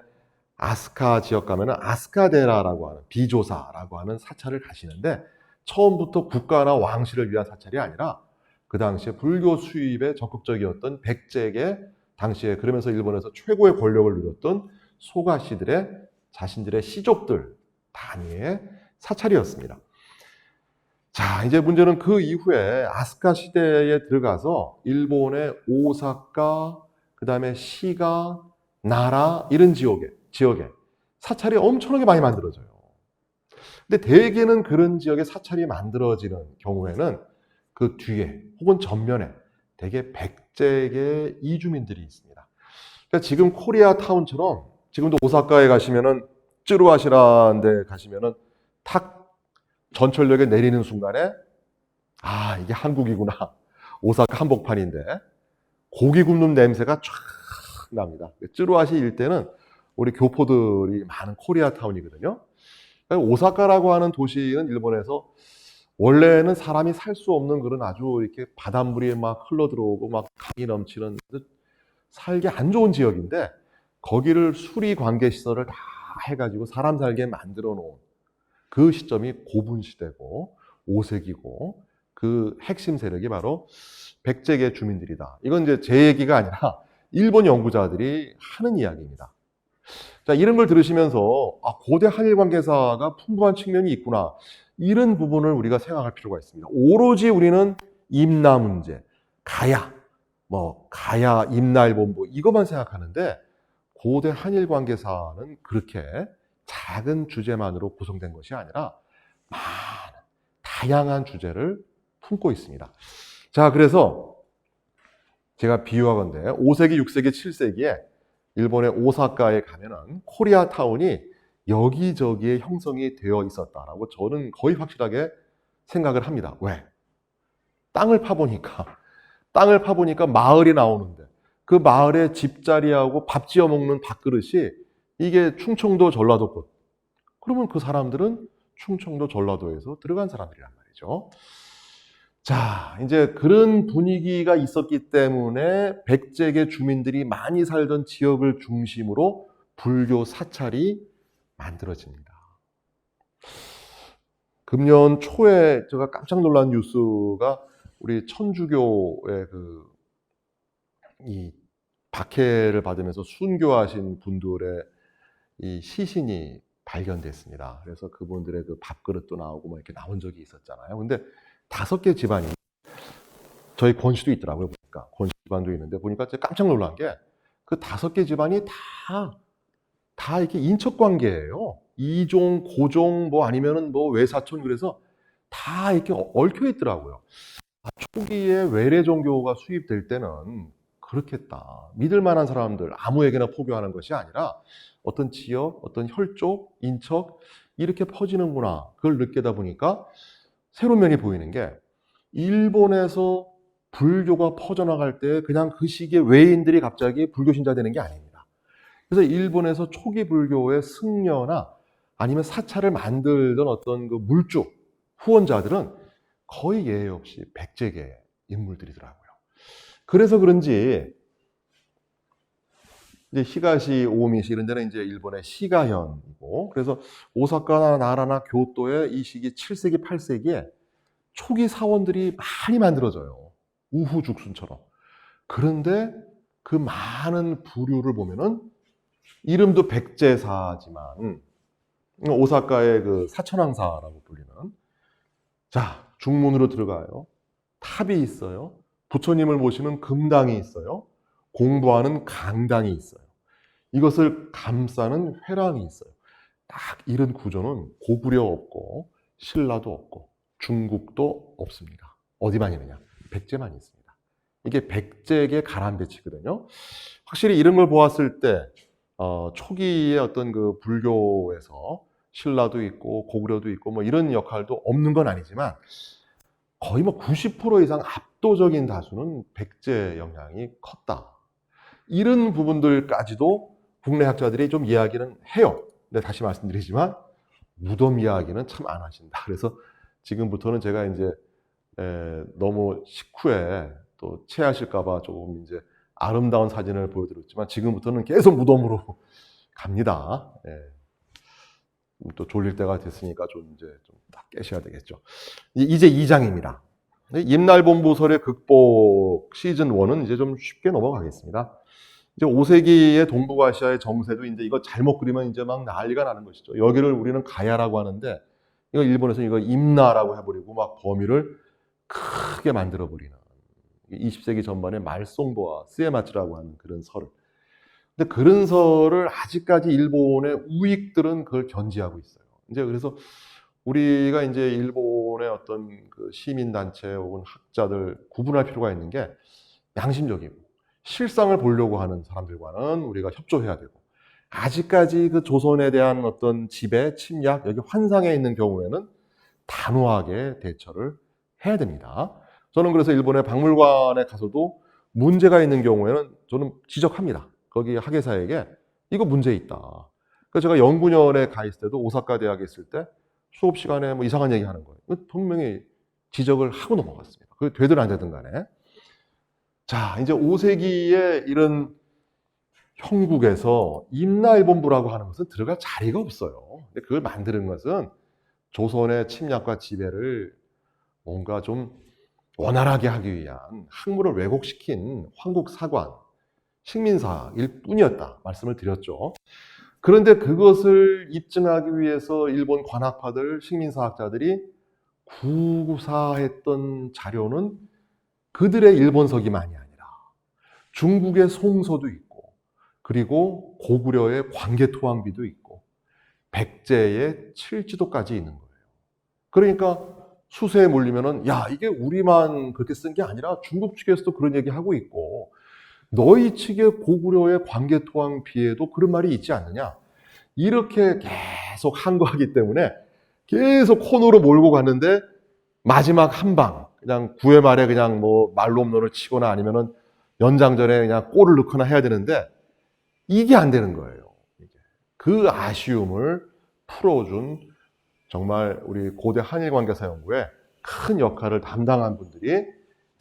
아스카 지역 가면은 아스카데라라고 하는, 비조사라고 하는 사찰을 가시는데, 처음부터 국가나 왕실을 위한 사찰이 아니라 그 당시에 불교 수입에 적극적이었던 백제계, 당시에 그러면서 일본에서 최고의 권력을 누렸던 소가시들의 자신들의 씨족들 단위의 사찰이었습니다. 자, 이제 문제는 그 이후에 아스카 시대에 들어가서 일본의 오사카, 그 다음에 시가, 나라 이런 지역에 사찰이 엄청나게 많이 만들어져요. 근데 대개는 그런 지역에 사찰이 만들어지는 경우에는 그 뒤에 혹은 전면에 대개 백제계 이주민들이 있습니다. 그러니까 지금 코리아타운처럼, 지금도 오사카에 가시면은 쯔루아시라는 데 가시면은 탁 전철역에 내리는 순간에, 아, 이게 한국이구나. 오사카 한복판인데 고기 굽는 냄새가 쫙 납니다. 쯔루아시 일대는 우리 교포들이 많은 코리아타운이거든요. 오사카라고 하는 도시는 일본에서 원래는 사람이 살 수 없는 그런 아주 이렇게 바닷물이 막 흘러들어오고 막 강이 넘치는 살기 안 좋은 지역인데, 거기를 수리 관계 시설을 다 해가지고 사람 살게 만들어 놓은 그 시점이 고분 시대고 5세기고, 그 핵심 세력이 바로 백제계 주민들이다. 이건 이제 제 얘기가 아니라 일본 연구자들이 하는 이야기입니다. 자, 이런 걸 들으시면서 고대 한일 관계사가 풍부한 측면이 있구나, 이런 부분을 우리가 생각할 필요가 있습니다. 오로지 우리는 임나 문제, 가야, 가야 임나일본부 이것만 생각하는데, 고대 한일 관계사는 그렇게 작은 주제만으로 구성된 것이 아니라 많은 다양한 주제를 품고 있습니다. 자, 그래서 제가 비유하건대 5세기, 6세기, 7세기에 일본의 오사카에 가면은 코리아타운이 여기저기에 형성이 되어 있었다라고 저는 거의 확실하게 생각을 합니다. 왜? 땅을 파보니까 마을이 나오는데 그 마을의 집자리하고 밥 지어 먹는 밥그릇이 이게 충청도 전라도 것. 그러면 그 사람들은 충청도 전라도에서 들어간 사람들이란 말이죠. 자, 이제 그런 분위기가 있었기 때문에 백제계 주민들이 많이 살던 지역을 중심으로 불교 사찰이 만들어집니다. 금년 초에 제가 깜짝 놀란 뉴스가 우리 천주교의 이 박해를 받으면서 순교하신 분들의 이 시신이 발견됐습니다. 그래서 그분들의 그 밥그릇도 나오고 뭐 이렇게 나온 적이 있었잖아요. 근데 5개 집안이 저희 권씨도 있더라고요. 보니까 권씨 집안도 있는데 보니까 제가 깜짝 놀란 게 그 5개 집안이 다 이렇게 인척 관계예요. 이종, 고종, 뭐 아니면은 뭐 외사촌 그래서 다 이렇게 얽혀 있더라고요. 초기에 외래 종교가 수입될 때는 그렇겠다. 믿을 만한 사람들 아무에게나 포교하는 것이 아니라 어떤 지역, 어떤 혈족, 인척 이렇게 퍼지는구나. 그걸 느끼다 보니까 새로운 면이 보이는 게 일본에서 불교가 퍼져나갈 때 그냥 그 시기에 외인들이 갑자기 불교 신자 되는 게 아닙니다. 그래서 일본에서 초기 불교의 승려나 아니면 사찰을 만들던 어떤 그 물주, 후원자들은 거의 예외 없이 백제계 인물들이더라고요. 그래서 그런지 이제 히가시, 오미시 이런 데는 이제 일본의 시가현이고 그래서 오사카나 나라나 교토에 이 시기 7세기, 8세기에 초기 사원들이 많이 만들어져요. 우후죽순처럼. 그런데 그 많은 부류를 보면은 이름도 백제사지만 오사카의 그 사천왕사라고 불리는 자, 중문으로 들어가요. 탑이 있어요. 부처님을 모시는 금당이 있어요. 공부하는 강당이 있어요. 이것을 감싸는 회랑이 있어요. 딱 이런 구조는 고구려 없고 신라도 없고 중국도 없습니다. 어디만 있느냐? 백제만 있습니다. 이게 백제계 가람배치거든요. 확실히 이런 걸 보았을 때 초기의 어떤 그 불교에서 신라도 있고 고구려도 있고 뭐 이런 역할도 없는 건 아니지만 거의 뭐 90% 이상 압도적인 다수는 백제 영향이 컸다. 이런 부분들까지도 국내 학자들이 좀 이야기는 해요. 근데 다시 말씀드리지만 무덤 이야기는 참 안 하신다. 그래서 지금부터는 제가 이제 너무 식후에 또 체하실까봐 조금 이제 아름다운 사진을 보여드렸지만 지금부터는 계속 무덤으로 갑니다. 또 졸릴 때가 됐으니까 좀 이제 좀 딱 깨셔야 되겠죠. 이제 2장입니다. 임날본부설의 극복 시즌 1은 이제 좀 쉽게 넘어가겠습니다. 이제 5세기의 동북아시아의 정세도 이제 이거 잘못 그리면 이제 막 난리가 나는 것이죠. 여기를 우리는 가야라고 하는데 이거 일본에서 이거 임나라고 해버리고 막 범위를 크게 만들어버리는 20세기 전반의 말송보와 스에마츠라고 하는 그런 설을. 근데 그런 설을 아직까지 일본의 우익들은 그걸 견지하고 있어요. 이제 그래서 우리가 이제 일본의 어떤 그 시민단체 혹은 학자들 구분할 필요가 있는 게 양심적이고 실상을 보려고 하는 사람들과는 우리가 협조해야 되고 아직까지 그 조선에 대한 어떤 지배, 침략, 여기 환상에 있는 경우에는 단호하게 대처를 해야 됩니다. 저는 그래서 일본의 박물관에 가서도 문제가 있는 경우에는 저는 지적합니다. 거기 학예사에게 이거 문제 있다. 그래서 제가 연구년에 가 있을 때도 오사카 대학에 있을 때 수업 시간에 뭐 이상한 얘기 하는 거예요. 분명히 지적을 하고 넘어갔습니다. 그게 되든 안 되든 간에. 자, 이제 5세기에 이런 형국에서 임나일본부라고 하는 것은 들어갈 자리가 없어요. 근데 그걸 만드는 것은 조선의 침략과 지배를 뭔가 좀 원활하게 하기 위한 학문을 왜곡시킨 황국사관, 식민사일 뿐이었다 말씀을 드렸죠. 그런데 그것을 입증하기 위해서 일본 관학파들, 식민사학자들이 구사했던 자료는 그들의 일본서기만이 아니라 중국의 송서도 있고 그리고 고구려의 광개토왕비도 있고 백제의 칠지도까지 있는 거예요. 그러니까 수세에 몰리면은 야, 이게 우리만 그렇게 쓴 게 아니라 중국 측에서도 그런 얘기 하고 있고 너희 측의 고구려의 광개토왕 비에도 그런 말이 있지 않느냐. 이렇게 계속 항거하기 때문에 계속 코너로 몰고 갔는데 마지막 한 방, 그냥 9회 말에 그냥 뭐 말로 홈런을 치거나 아니면은 연장전에 그냥 골을 넣거나 해야 되는데 이게 안 되는 거예요. 그 아쉬움을 풀어준 정말 우리 고대 한일관계사연구에 큰 역할을 담당한 분들이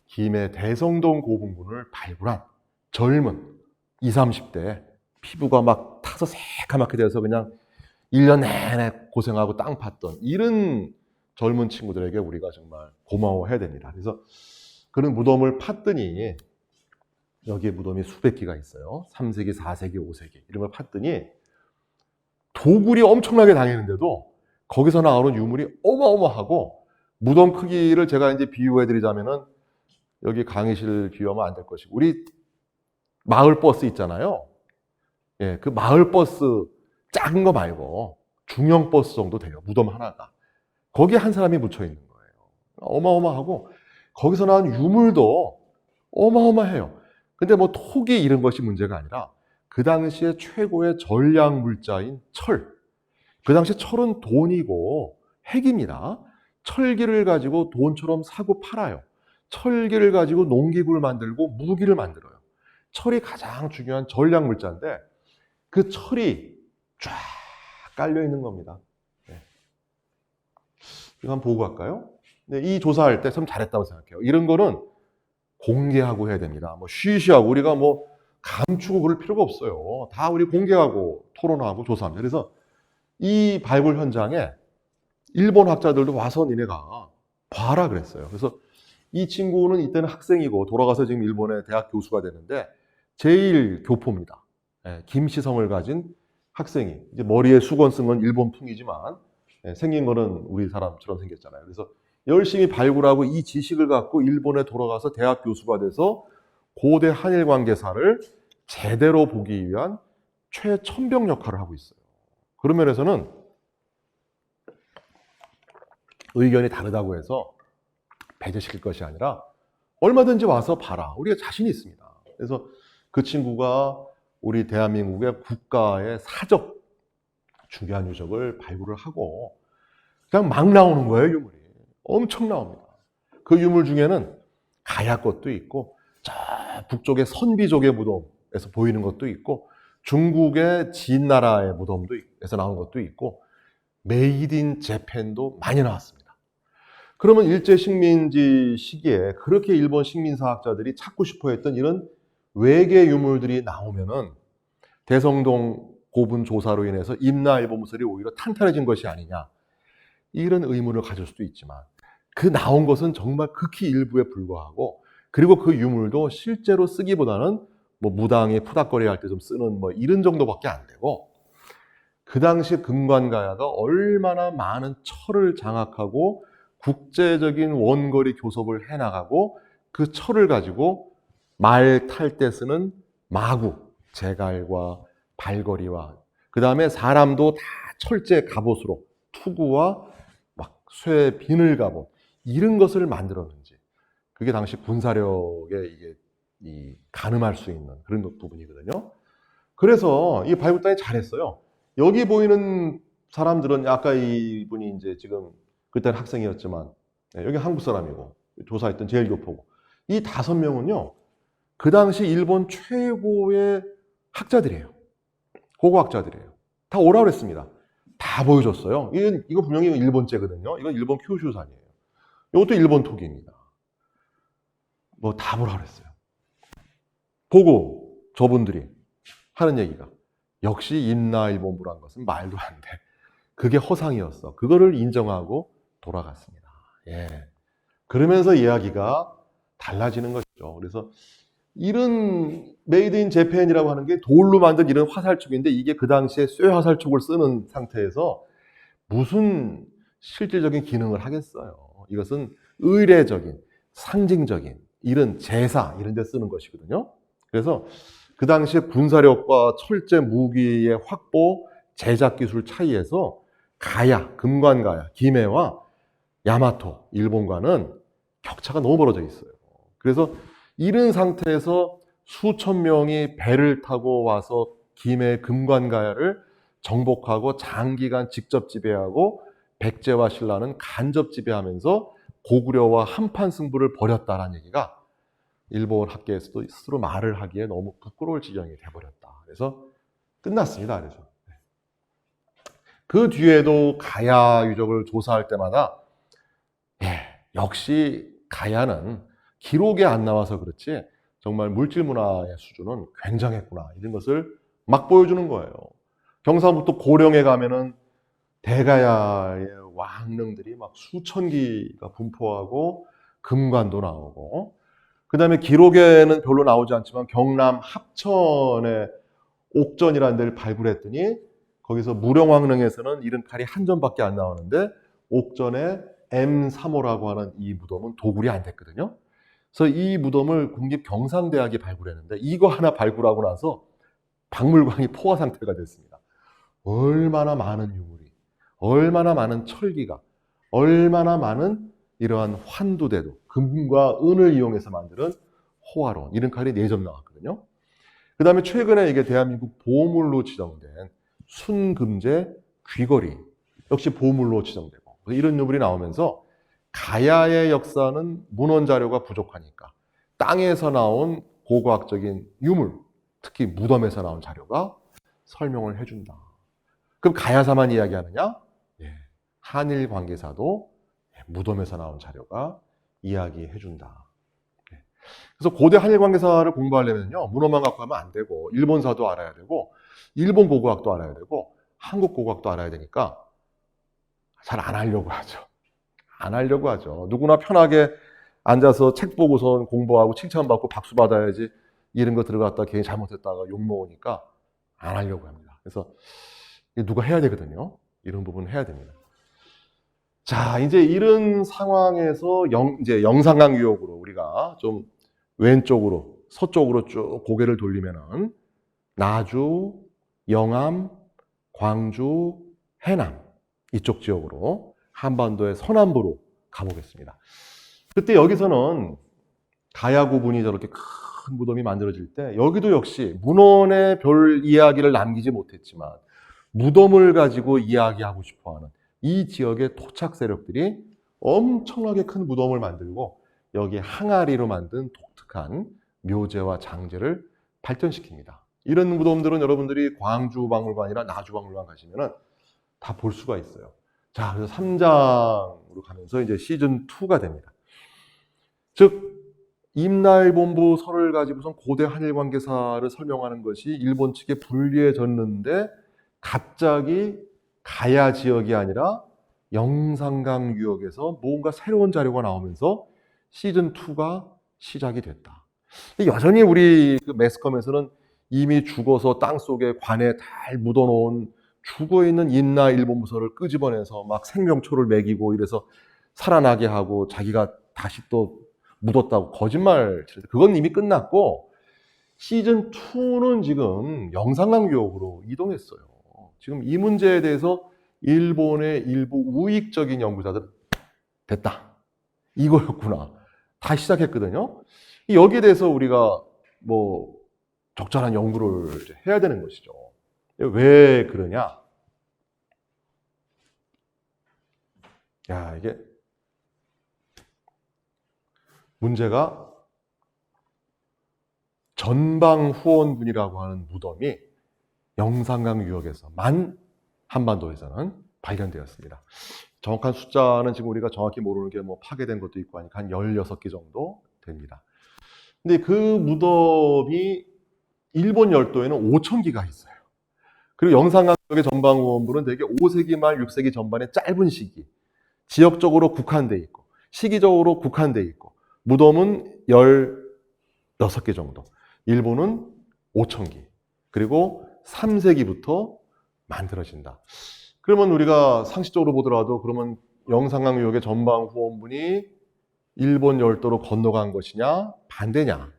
김해 대성동 고분군을 발굴한 젊은 20, 30대 피부가 막 타서 새까맣게 돼서 그냥 1년 내내 고생하고 땅 팠던 이런 젊은 친구들에게 우리가 정말 고마워해야 됩니다. 그래서 그런 무덤을 팠더니 여기에 무덤이 수백 기가 있어요. 3세기, 4세기, 5세기 이런 걸 팠더니 도굴이 엄청나게 당했는데도 거기서 나오는 유물이 어마어마하고 무덤 크기를 제가 이제 비유해 드리자면은 여기 강의실 비유하면 안 될 것이고 우리 마을 버스 있잖아요. 예, 그 마을 버스 작은 거 말고 중형 버스 정도 돼요. 무덤 하나가. 거기에 한 사람이 묻혀 있는 거예요. 어마어마하고 거기서 나온 유물도 어마어마해요. 근데 뭐 토기 이런 것이 문제가 아니라 그 당시에 최고의 전략 물자인 철. 그 당시에 철은 돈이고 핵입니다. 철기를 가지고 돈처럼 사고 팔아요. 철기를 가지고 농기구를 만들고 무기를 만들어요. 철이 가장 중요한 전략 물자인데 그 철이 쫙 깔려 있는 겁니다. 네. 이거 한번 보고 갈까요? 네, 이 조사할 때 참 잘했다고 생각해요. 이런 거는 공개하고 해야 됩니다. 뭐 쉬쉬하고 우리가 뭐 감추고 그럴 필요가 없어요. 다 우리 공개하고 토론하고 조사합니다. 그래서 이 발굴 현장에 일본 학자들도 와서 니네가 봐라 그랬어요. 그래서 이 친구는 이때는 학생이고 돌아가서 지금 일본의 대학 교수가 되는데 제일 교포입니다. 예, 김시성을 가진 학생이 이제 머리에 수건 쓴 건 일본풍이지만 생긴 거는 우리 사람처럼 생겼잖아요. 그래서 열심히 발굴하고 이 지식을 갖고 일본에 돌아가서 대학 교수가 돼서 고대 한일 관계사를 제대로 보기 위한 최첨병 역할을 하고 있어요. 그런 면에서는 의견이 다르다고 해서 배제시킬 것이 아니라 얼마든지 와서 봐라. 우리가 자신이 있습니다. 그래서 그 친구가 우리 대한민국의 국가의 사적 중요한 유적을 발굴을 하고 그냥 막 나오는 거예요, 유물이. 엄청 나옵니다. 그 유물 중에는 가야 것도 있고 저 북쪽의 선비족의 무덤에서 보이는 것도 있고 중국의 진나라의 무덤에서 나온 것도 있고 메이드 인 재팬도 많이 나왔습니다. 그러면 일제 식민지 시기에 그렇게 일본 식민사학자들이 찾고 싶어 했던 이런 외계 유물들이 나오면은 대성동 고분 조사로 인해서 임나일보무설이 오히려 탄탄해진 것이 아니냐 이런 의문을 가질 수도 있지만 그 나온 것은 정말 극히 일부에 불과하고 그리고 그 유물도 실제로 쓰기보다는 뭐 무당이 푸닥거리 할 때 좀 쓰는 뭐 이런 정도밖에 안 되고 그 당시 금관가야가 얼마나 많은 철을 장악하고 국제적인 원거리 교섭을 해나가고 그 철을 가지고 말 탈 때 쓰는 마구, 제갈과 발걸이와 그 다음에 사람도 다 철제 갑옷으로 투구와 막 쇠 비늘 갑옷 이런 것을 만들었는지 그게 당시 군사력에 이게 가늠할 수 있는 그런 부분이거든요. 그래서 이 발굴단이 잘했어요. 여기 보이는 사람들은 아까 이분이 이제 지금 그때는 학생이었지만 여기 한국 사람이고 조사했던 제일 교포고 이 5명은요 그 당시 일본 최고의 학자들이에요. 고고학자들이에요. 다 오라고 그랬습니다. 다 보여줬어요. 이거 분명히 일본제거든요. 이건 일본 큐슈산이에요. 이것도 일본 토기입니다. 뭐 다 보라고 그랬어요. 보고 저분들이 하는 얘기가 역시 임나일본부란 것은 말도 안 돼. 그게 허상이었어. 그거를 인정하고 돌아갔습니다. 예. 그러면서 이야기가 달라지는 것이죠. 그래서 이런 메이드 인 재팬이라고 하는 게 돌로 만든 이런 화살촉인데 이게 그 당시에 쇠 화살촉을 쓰는 상태에서 무슨 실질적인 기능을 하겠어요. 이것은 의례적인, 상징적인 이런 제사 이런 데 쓰는 것이거든요. 그래서 그 당시에 군사력과 철제 무기의 확보, 제작 기술 차이에서 가야, 금관가야, 김해와 야마토, 일본과는 격차가 너무 벌어져 있어요. 그래서 이런 상태에서 수천 명이 배를 타고 와서 김해 금관가야를 정복하고 장기간 직접 지배하고 백제와 신라는 간접 지배하면서 고구려와 한판 승부를 벌였다라는 얘기가 일본 학계에서도 스스로 말을 하기에 너무 부끄러울 지경이 돼버렸다. 그래서 끝났습니다. 그래서 그 뒤에도 가야 유적을 조사할 때마다 역시 가야는 기록에 안 나와서 그렇지 정말 물질 문화의 수준은 굉장했구나 이런 것을 막 보여주는 거예요. 경상북도 고령에 가면은 대가야의 왕릉들이 막 수천 기가 분포하고 금관도 나오고 그 다음에 기록에는 별로 나오지 않지만 경남 합천의 옥전이라는 데를 발굴했더니 거기서 무령왕릉에서는 이런 칼이 한 점밖에 안 나오는데 옥전에 M3호라고 하는 이 무덤은 도굴이 안 됐거든요. 그래서 이 무덤을 국립경상대학이 발굴했는데 이거 하나 발굴하고 나서 박물관이 포화 상태가 됐습니다. 얼마나 많은 유물이, 얼마나 많은 철기가, 얼마나 많은 이러한 환두대도, 금과 은을 이용해서 만드는 호화론, 이런 칼이 4점 나왔거든요. 그 다음에 최근에 이게 대한민국 보물로 지정된 순금제 귀걸이, 역시 보물로 지정되고, 이런 유물이 나오면서 가야의 역사는 문헌 자료가 부족하니까 땅에서 나온 고고학적인 유물, 특히 무덤에서 나온 자료가 설명을 해준다. 그럼 가야사만 이야기하느냐? 한일 관계사도 무덤에서 나온 자료가 이야기해준다. 그래서 고대 한일 관계사를 공부하려면요, 문헌만 갖고 하면 안 되고, 일본사도 알아야 되고, 일본 고고학도 알아야 되고, 한국 고고학도 알아야 되니까 잘 안 하려고 하죠. 안 하려고 하죠. 누구나 편하게 앉아서 책 보고선 공부하고 칭찬받고 박수 받아야지 이런 거 들어갔다 괜히 잘못했다가 욕 먹으니까 안 하려고 합니다. 그래서 누가 해야 되거든요. 이런 부분 해야 됩니다. 자, 이제 이런 상황에서 이제 영산강 유역으로 우리가 좀 왼쪽으로 서쪽으로 쭉 고개를 돌리면은 나주, 영암, 광주, 해남 이쪽 지역으로 한반도의 서남부로 가보겠습니다. 그때 여기서는 가야 구분이 저렇게 큰 무덤이 만들어질 때 여기도 역시 문헌에 별 이야기를 남기지 못했지만 무덤을 가지고 이야기하고 싶어하는 이 지역의 토착 세력들이 엄청나게 큰 무덤을 만들고 여기에 항아리로 만든 독특한 묘제와 장제를 발전시킵니다. 이런 무덤들은 여러분들이 광주 박물관이나 나주 박물관 가시면은 다 볼 수가 있어요. 자, 그래서 3장으로 가면서 이제 시즌 2가 됩니다. 즉, 임나일본부설을 가지고선 고대 한일 관계사를 설명하는 것이 일본 측에 불리해졌는데 갑자기 가야 지역이 아니라 영산강 유역에서 뭔가 새로운 자료가 나오면서 시즌 2가 시작이 됐다. 여전히 우리 매스컴에서는 이미 죽어서 땅속에 관에 잘 묻어놓은 죽어있는 임나 일본부설을 끄집어내서 막 생명초를 먹이고 이래서 살아나게 하고 자기가 다시 또 묻었다고 거짓말 치는데 그건 이미 끝났고 시즌 2는 지금 영산강 유역으로 이동했어요. 지금 이 문제에 대해서 일본의 일부 우익적인 연구자들은 됐다. 이거였구나. 다 시작했거든요. 여기에 대해서 우리가 뭐 적절한 연구를 해야 되는 것이죠. 왜 그러냐? 야, 이게 문제가 전방후원군이라고 하는 무덤이 영산강 유역에서만 한반도에서는 발견되었습니다. 정확한 숫자는 지금 우리가 정확히 모르는 게 뭐 파괴된 것도 있고 하니까 한 16개 정도 됩니다. 근데 그 무덤이 일본 열도에는 5,000기가 있어요. 그리고 영산강 지역의 전방후원부는 대개 5세기 말 6세기 전반의 짧은 시기, 지역적으로 국한돼 있고 시기적으로 국한돼 있고 무덤은 16개 정도. 일본은 5,000기. 그리고 3세기부터 만들어진다. 그러면 우리가 상식적으로 보더라도 그러면 영산강 유역의 전방 후원분이 일본 열도로 건너간 것이냐 반대냐?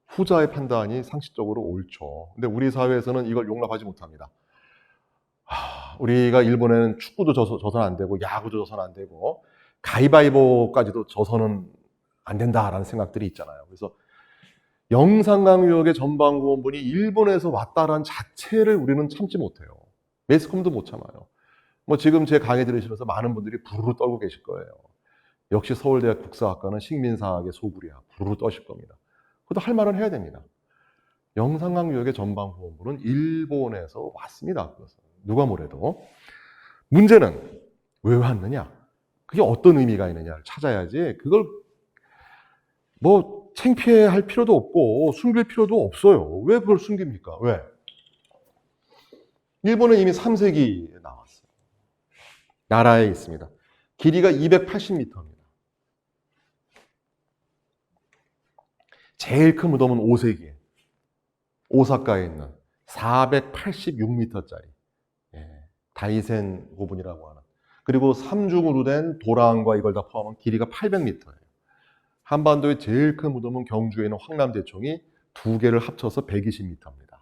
후자의 판단이 상식적으로 옳죠. 근데 우리 사회에서는 이걸 용납하지 못합니다. 우리가 일본에는 축구도 져서는 안 되고 야구도 져서는 안 되고 가위바위보까지도 져서는 안 된다라는 생각들이 있잖아요. 그래서 영산강유역의 전방구원분이 일본에서 왔다라는 자체를 우리는 참지 못해요. 매스컴도 못 참아요. 뭐 지금 제 강의 들으시면서 많은 분들이 부르르 떨고 계실 거예요. 역시 서울대학 국사학과는 식민사학의 소굴이야. 부르르 떠실 겁니다. 그것도 할 말은 해야 됩니다. 영산강유역의 전방구원부는 일본에서 왔습니다. 그것은. 누가 뭐래도. 문제는 왜 왔느냐? 그게 어떤 의미가 있느냐를 찾아야지. 그걸 뭐 창피해할 필요도 없고 숨길 필요도 없어요. 왜 그걸 숨깁니까? 왜? 일본은 이미 3세기에 나왔어요. 나라에 있습니다. 길이가 280m입니다. 제일 큰 무덤은 5세기에 오사카에 있는 486m짜리 다이센 고분이라고 하는, 그리고 3중으로 된 도랑과 이걸 다 포함한 길이가 800m예요. 한반도의 제일 큰 무덤은 경주에 있는 황남대총이 2개를 합쳐서 120m입니다.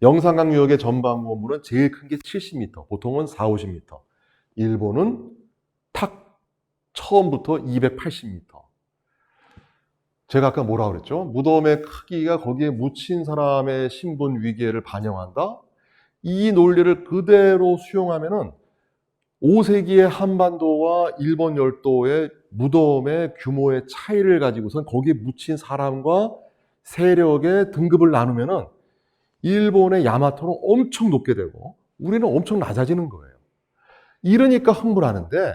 영산강유역의 전방구원물은 제일 큰 게 70m, 보통은 4, 50m. 일본은 탁 처음부터 280m. 제가 아까 뭐라 그랬죠? 무덤의 크기가 거기에 묻힌 사람의 신분 위계를 반영한다? 이 논리를 그대로 수용하면은 5세기의 한반도와 일본 열도의 무덤의 규모의 차이를 가지고선 거기에 묻힌 사람과 세력의 등급을 나누면은 일본의 야마토는 엄청 높게 되고 우리는 엄청 낮아지는 거예요. 이러니까 흥분하는데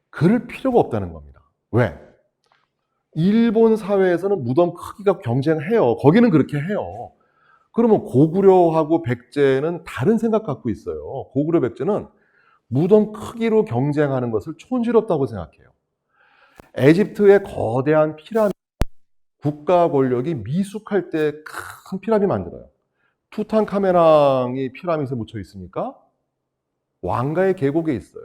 그럴 필요가 없다는 겁니다. 왜? 일본 사회에서는 무덤 크기가 경쟁해요. 거기는 그렇게 해요. 그러면 고구려하고 백제는 다른 생각 갖고 있어요. 고구려 백제는 무덤 크기로 경쟁하는 것을 촌스럽다고 생각해요. 에집트의 거대한 피라미드, 국가 권력이 미숙할 때 큰 피라미드 만들어요. 투탕카멘왕이 피라미드에 묻혀 있으니까 왕가의 계곡에 있어요.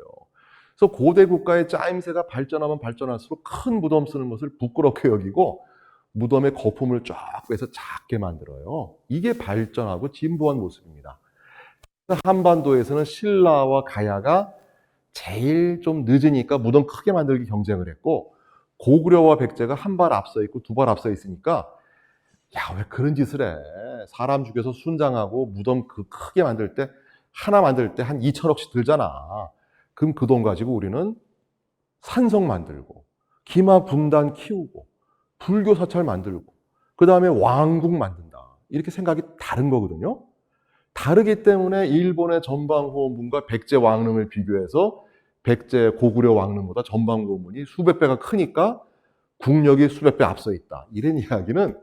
그래서 고대 국가의 짜임새가 발전하면 발전할수록 큰 무덤 쓰는 것을 부끄럽게 여기고 무덤의 거품을 쫙 빼서 작게 만들어요. 이게 발전하고 진보한 모습입니다. 한반도에서는 신라와 가야가 제일 좀 늦으니까 무덤 크게 만들기 경쟁을 했고, 고구려와 백제가 한 발 앞서 있고 두 발 앞서 있으니까 야, 왜 그런 짓을 해? 사람 죽여서 순장하고 무덤 크게 만들 때 하나 만들 때 한 2천억씩 들잖아. 그럼 그 돈 가지고 우리는 산성 만들고 기마 군단 키우고 불교 사찰 만들고 그 다음에 왕국 만든다. 이렇게 생각이 다른 거거든요. 다르기 때문에 일본의 전방후원문과 백제 왕릉을 비교해서 백제 고구려 왕릉보다 전방후원문이 수백 배가 크니까 국력이 수백 배 앞서 있다. 이런 이야기는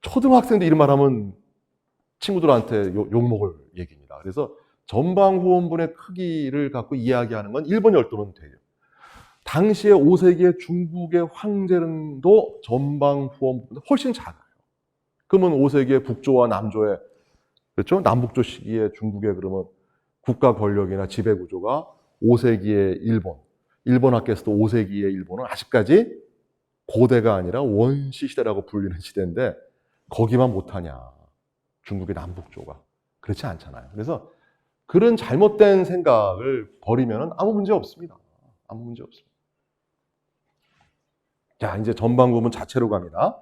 초등학생도 이런 말 하면 친구들한테 욕먹을 얘기입니다. 그래서 전방후원문의 크기를 갖고 이야기하는 건 일본 열도는 돼요. 당시에 5세기의 중국의 황제릉도 전방후원문보다 훨씬 작아요. 그러면 5세기의 북조와 남조의, 그렇죠? 남북조 시기에 중국의 그러면 국가 권력이나 지배 구조가 5세기의 일본 학계에서도 5세기의 일본은 아직까지 고대가 아니라 원시 시대라고 불리는 시대인데 거기만 못하냐? 중국의 남북조가. 그렇지 않잖아요. 그래서 그런 잘못된 생각을 버리면 아무 문제 없습니다. 아무 문제 없습니다. 자, 이제 전방구문 자체로 갑니다.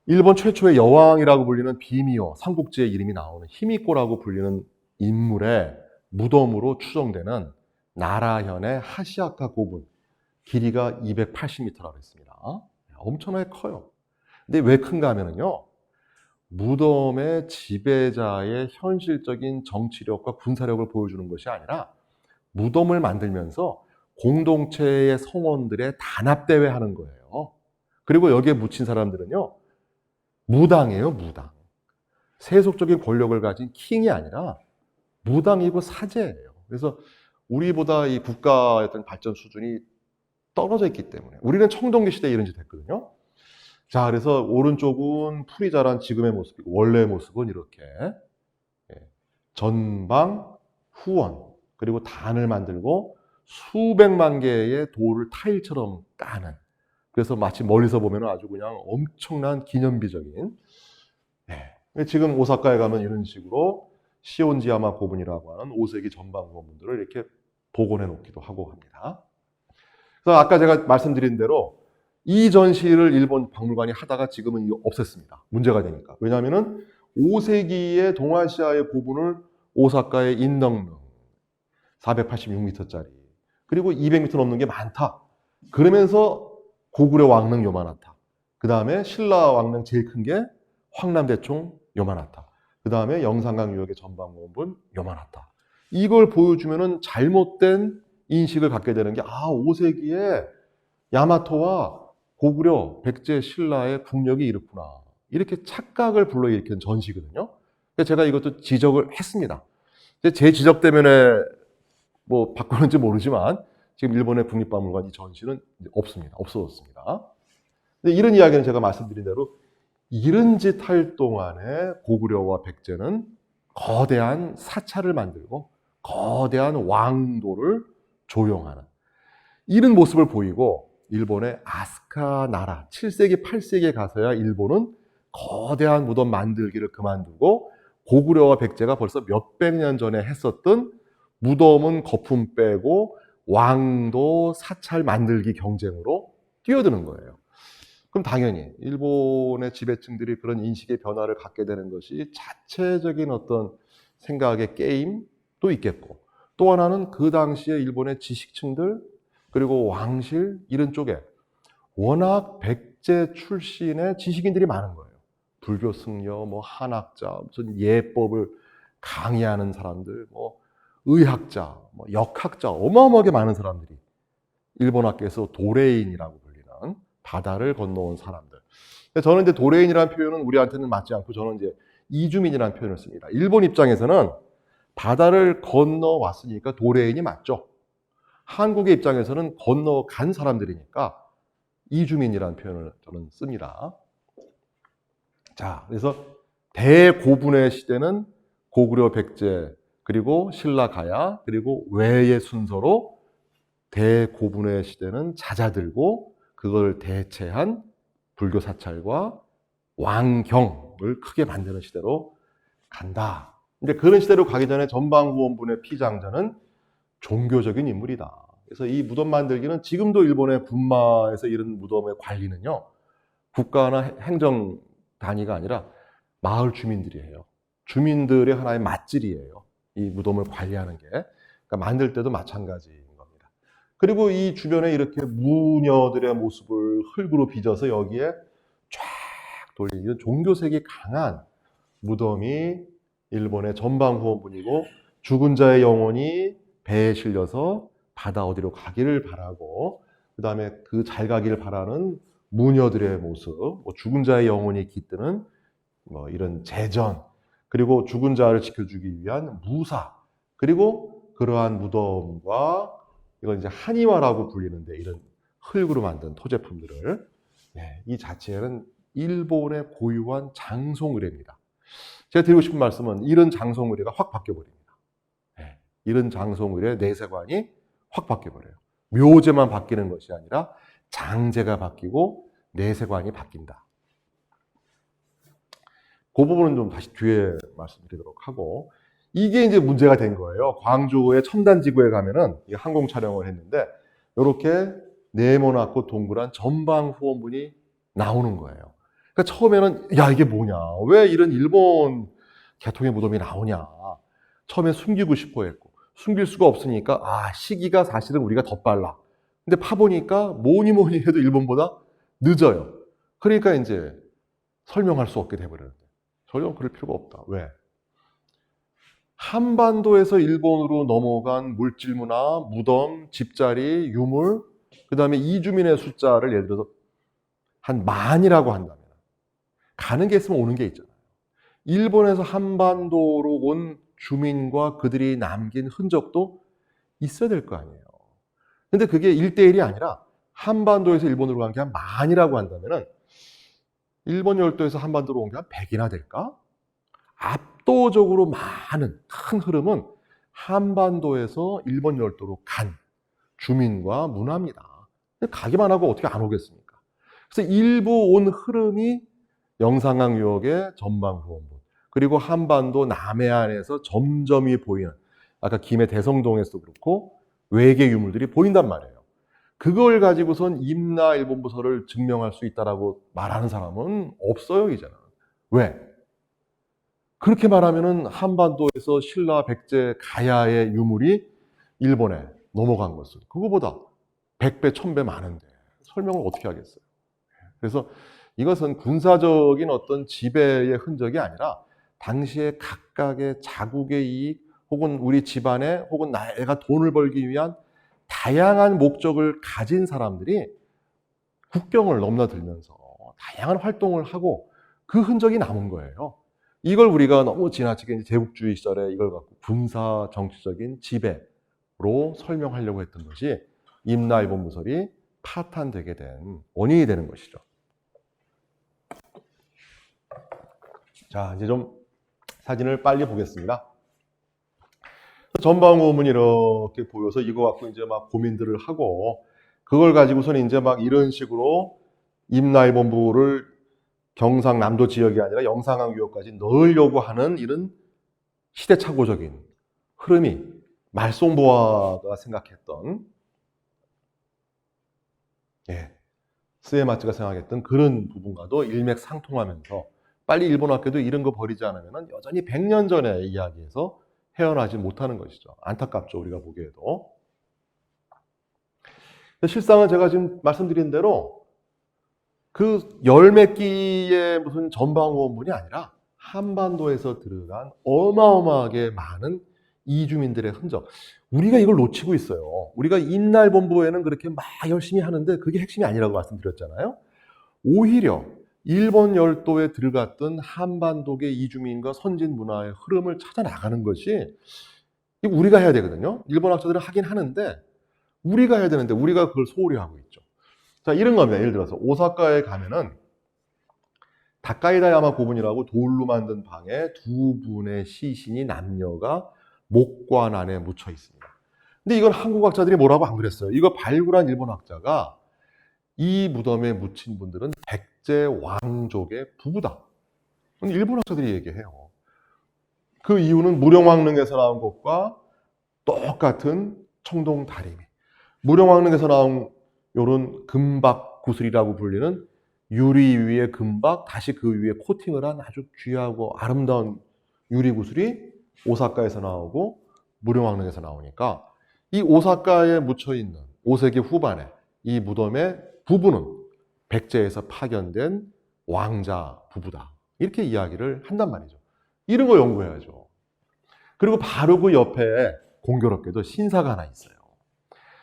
일본 최초의 여왕이라고 불리는 비미오, 삼국지의 이름이 나오는 히미코라고 불리는 인물의 무덤으로 추정되는 나라현의 하시아카 고분, 길이가 280m라고 했습니다. 엄청나게 커요. 근데 왜 큰가 하면요, 무덤의 지배자의 현실적인 정치력과 군사력을 보여주는 것이 아니라 무덤을 만들면서 공동체의 성원들의 단합대회 하는 거예요. 그리고 여기에 묻힌 사람들은요, 무당이에요, 무당. 세속적인 권력을 가진 킹이 아니라 무당이고 사제예요. 그래서 우리보다 이 국가의 어떤 발전 수준이 떨어져 있기 때문에 우리는 청동기 시대에 이런 짓 했거든요. 자, 그래서 오른쪽은 풀이 자란 지금의 모습이고 원래의 모습은 이렇게 전방, 후원, 그리고 단을 만들고 수백만 개의 돌을 타일처럼 까는, 그래서 마치 멀리서 보면 아주 그냥 엄청난 기념비적인, 지금 오사카에 가면 이런 식으로 시온지야마 고분이라고 하는 5세기 전방 후원문들을 이렇게 복원해 놓기도 하고 합니다. 그래서 아까 제가 말씀드린 대로 이 전시를 일본 박물관이 하다가 지금은 없앴습니다. 문제가 되니까. 왜냐하면 5세기의 동아시아의 고분을 오사카의 인덕릉 486m짜리 그리고 200m 넘는 게 많다. 그러면서 고구려 왕릉 요만하다. 그 다음에 신라 왕릉 제일 큰 게 황남대총 요만하다. 그 다음에 영산강 유역의 전방고분 요만하다. 이걸 보여주면은 잘못된 인식을 갖게 되는 게 5세기에 야마토와 고구려, 백제, 신라의 국력이 이렇구나. 이렇게 착각을 불러일으키는 전시거든요. 제가 이것도 지적을 했습니다. 제 지적 때문에 뭐 바꾸는지 모르지만 지금 일본의 국립박물관 이 전시는 없습니다. 없어졌습니다. 근데 이런 이야기는 제가 말씀드린 대로 이런 짓 할 동안에 고구려와 백제는 거대한 사찰을 만들고 거대한 왕도를 조용하는 이런 모습을 보이고 일본의 아스카 나라 7세기, 8세기에 가서야 일본은 거대한 무덤 만들기를 그만두고 고구려와 백제가 벌써 몇백 년 전에 했었던 무덤은 거품 빼고 왕도 사찰 만들기 경쟁으로 뛰어드는 거예요. 그럼 당연히 일본의 지배층들이 그런 인식의 변화를 갖게 되는 것이 자체적인 어떤 생각의 게임도 있겠고 또 하나는 그 당시에 일본의 지식층들 그리고 왕실 이런 쪽에 워낙 백제 출신의 지식인들이 많은 거예요. 불교 승려, 뭐 한학자, 무슨 예법을 강의하는 사람들, 뭐 의학자, 뭐 역학자 어마어마하게 많은 사람들이 일본 학계에서 도레인이라고 불리는 바다를 건너온 사람들. 저는 이제 도레인이라는 표현은 우리한테는 맞지 않고 저는 이제 이주민이라는 표현을 씁니다. 일본 입장에서는 바다를 건너왔으니까 도레인이 맞죠. 한국의 입장에서는 건너간 사람들이니까 이주민이라는 표현을 저는 씁니다. 자, 그래서 대고분의 시대는 고구려, 백제, 그리고 신라, 가야, 그리고 외의 순서로 대고분의 시대는 잦아들고 그걸 대체한 불교 사찰과 왕경을 크게 만드는 시대로 간다. 근데 그런 시대로 가기 전에 전방후원분의 피장자는 종교적인 인물이다. 그래서 이 무덤 만들기는 지금도 일본의 분마에서 이런 무덤의 관리는요, 국가나 행정 단위가 아니라 마을 주민들이 해요. 주민들의 하나의 맛질이에요. 이 무덤을 관리하는 게. 그러니까 만들 때도 마찬가지인 겁니다. 그리고 이 주변에 이렇게 무녀들의 모습을 흙으로 빚어서 여기에 쫙 돌리는 종교색이 강한 무덤이 일본의 전방후원분이고 죽은 자의 영혼이 배에 실려서 바다 어디로 가기를 바라고 그 다음에 그 잘 가기를 바라는 무녀들의 모습, 뭐 죽은 자의 영혼이 깃드는 뭐 이런 제전, 그리고 죽은 자를 지켜주기 위한 무사, 그리고 그러한 무덤과 이건 이제 한의화라고 불리는데 이런 흙으로 만든 토제품들을 이 자체는 일본의 고유한 장송의례입니다. 제가 드리고 싶은 말씀은 이런 장송의례가 확 바뀌어버립니다. 이런 장송의례 내세관이 확 바뀌어버려요. 묘제만 바뀌는 것이 아니라 장제가 바뀌고 내세관이 바뀐다. 그 부분은 좀 다시 뒤에 말씀드리도록 하고 이게 이제 문제가 된 거예요. 광주의 첨단지구에 가면은 항공 촬영을 했는데 이렇게 네모나고 동그란 전방 후원문이 나오는 거예요. 그러니까 처음에는 야 이게 뭐냐, 왜 이런 일본 개통의 무덤이 나오냐. 처음에 숨기고 싶어 했고 숨길 수가 없으니까 시기가 사실은 우리가 더 빨라. 근데 파보니까 뭐니 해도 일본보다 늦어요. 그러니까 이제 설명할 수 없게 돼버렸는데 전혀 그럴 필요가 없다. 왜? 한반도에서 일본으로 넘어간 물질문화, 무덤, 집자리, 유물, 그 다음에 이주민의 숫자를 예를 들어서 한 만이라고 한다면 가는 게 있으면 오는 게 있잖아요. 일본에서 한반도로 온 주민과 그들이 남긴 흔적도 있어야 될 거 아니에요. 근데 그게 1대1이 아니라 한반도에서 일본으로 간 게 한 만이라고 한다면은 일본 열도에서 한반도로 온 게 한 100이나 될까? 압도적으로 많은 큰 흐름은 한반도에서 일본 열도로 간 주민과 문화입니다. 가기만 하고 어떻게 안 오겠습니까? 그래서 일부 온 흐름이 영산강 유역의 전방후원분, 그리고 한반도 남해안에서 점점이 보이는, 아까 김해 대성동에서도 그렇고 외계 유물들이 보인단 말이에요. 그걸 가지고선 임나 일본부서를 증명할 수 있다라고 말하는 사람은 없어요, 이제는. 왜? 그렇게 말하면은 한반도에서 신라, 백제, 가야의 유물이 일본에 넘어간 것은 그거보다 100배, 1000배 많은데 설명을 어떻게 하겠어요? 그래서 이것은 군사적인 어떤 지배의 흔적이 아니라 당시에 각각의 자국의 이익 혹은 우리 집안에 혹은 내가 돈을 벌기 위한 다양한 목적을 가진 사람들이 국경을 넘나들면서 다양한 활동을 하고 그 흔적이 남은 거예요. 이걸 우리가 너무 지나치게 이제 제국주의 시절에 이걸 갖고 군사 정치적인 지배로 설명하려고 했던 것이 임나일본무설이 파탄되게 된 원인이 되는 것이죠. 자, 이제 좀 사진을 빨리 보겠습니다. 전방호문이 이렇게 보여서 이거 갖고 이제 막 고민들을 하고 그걸 가지고서는 이제 막 이런 식으로 임나일본부를 경상남도 지역이 아니라 영상항 유역까지 넣으려고 하는 이런 시대착오적인 흐름이 말송보아가 생각했던, 스에마츠가 생각했던 그런 부분과도 일맥상통하면서 빨리 일본 학교도 이런 거 버리지 않으면 여전히 100년 전의 이야기에서 헤어나지 못하는 것이죠. 안타깝죠, 우리가 보기에도. 실상은 제가 지금 말씀드린 대로 그 열 몇 기의 무슨 전방호원문이 아니라 한반도에서 들어간 어마어마하게 많은 이주민들의 흔적. 우리가 이걸 놓치고 있어요. 우리가 임나일본부에는 그렇게 막 열심히 하는데 그게 핵심이 아니라고 말씀드렸잖아요. 오히려 일본 열도에 들어갔던 한반도계 이주민과 선진 문화의 흐름을 찾아 나가는 것이 우리가 해야 되거든요. 일본 학자들은 하긴 하는데 우리가 해야 되는데 우리가 그걸 소홀히 하고 있죠. 자, 이런 겁니다. 예를 들어서 오사카에 가면은 다카이다야마 고분이라고 돌로 만든 방에 두 분의 시신이 남녀가 목관 안에 묻혀 있습니다. 근데 이건 한국 학자들이 뭐라고 안 그랬어요. 이거 발굴한 일본 학자가 이 무덤에 묻힌 분들은 백제 왕족의 부부다. 일본 학자들이 얘기해요. 그 이유는 무령왕릉에서 나온 것과 똑같은 청동 다리미. 무령왕릉에서 나온 요런 금박 구슬이라고 불리는 유리 위에 금박, 다시 그 위에 코팅을 한 아주 귀하고 아름다운 유리 구슬이 오사카에서 나오고 무령왕릉에서 나오니까 이 오사카에 묻혀있는 5세기 후반에 이 무덤의 부부는 백제에서 파견된 왕자 부부다. 이렇게 이야기를 한단 말이죠. 이런 거 연구해야죠. 그리고 바로 그 옆에 공교롭게도 신사가 하나 있어요.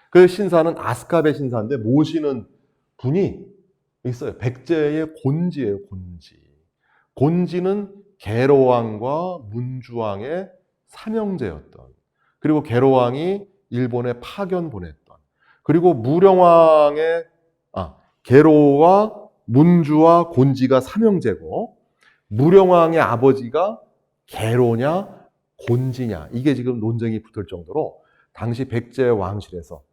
그 신사는 아스카베 신사인데 모시는 분이 있어요. 백제의 곤지예요, 곤지. 곤지는 계로왕과 문주왕의 삼형제였던, 그리고 계로왕이 일본에 파견 보냈던, 그리고 계로와 문주와 곤지가 삼형제고 무령왕의 아버지가 계로냐 곤지냐, 이게 지금 논쟁이 붙을 정도로 당시 백제 왕실에서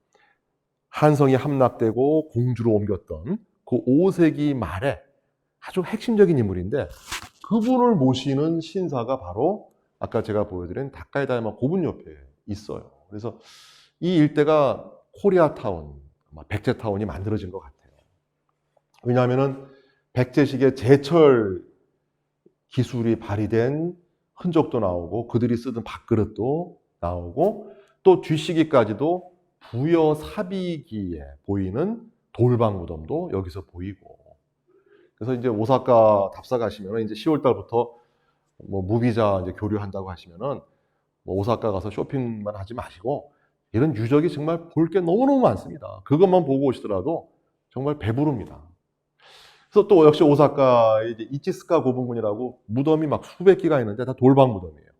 한성이 함락되고 공주로 옮겼던 그 5세기 말에 아주 핵심적인 인물인데 그분을 모시는 신사가 바로 아까 제가 보여드린 다카이다야마 고분 옆에 있어요. 그래서 이 일대가 코리아타운, 백제타운이 만들어진 것 같아요. 왜냐하면 백제식의 제철 기술이 발휘된 흔적도 나오고 그들이 쓰던 밥그릇도 나오고 또 뒤시기까지도 부여 사비기에 보이는 돌방 무덤도 여기서 보이고, 그래서 이제 오사카 답사 가시면 이제 10월 달부터 뭐 무비자 이제 교류한다고 하시면은 뭐 오사카 가서 쇼핑만 하지 마시고 이런 유적이 정말 볼 게 너무너무 많습니다. 그것만 보고 오시더라도 정말 배부릅니다. 그래서 또 역시 오사카에 이제 이치스카 고분군이라고 무덤이 막 수백 기가 있는데 다 돌방 무덤이에요.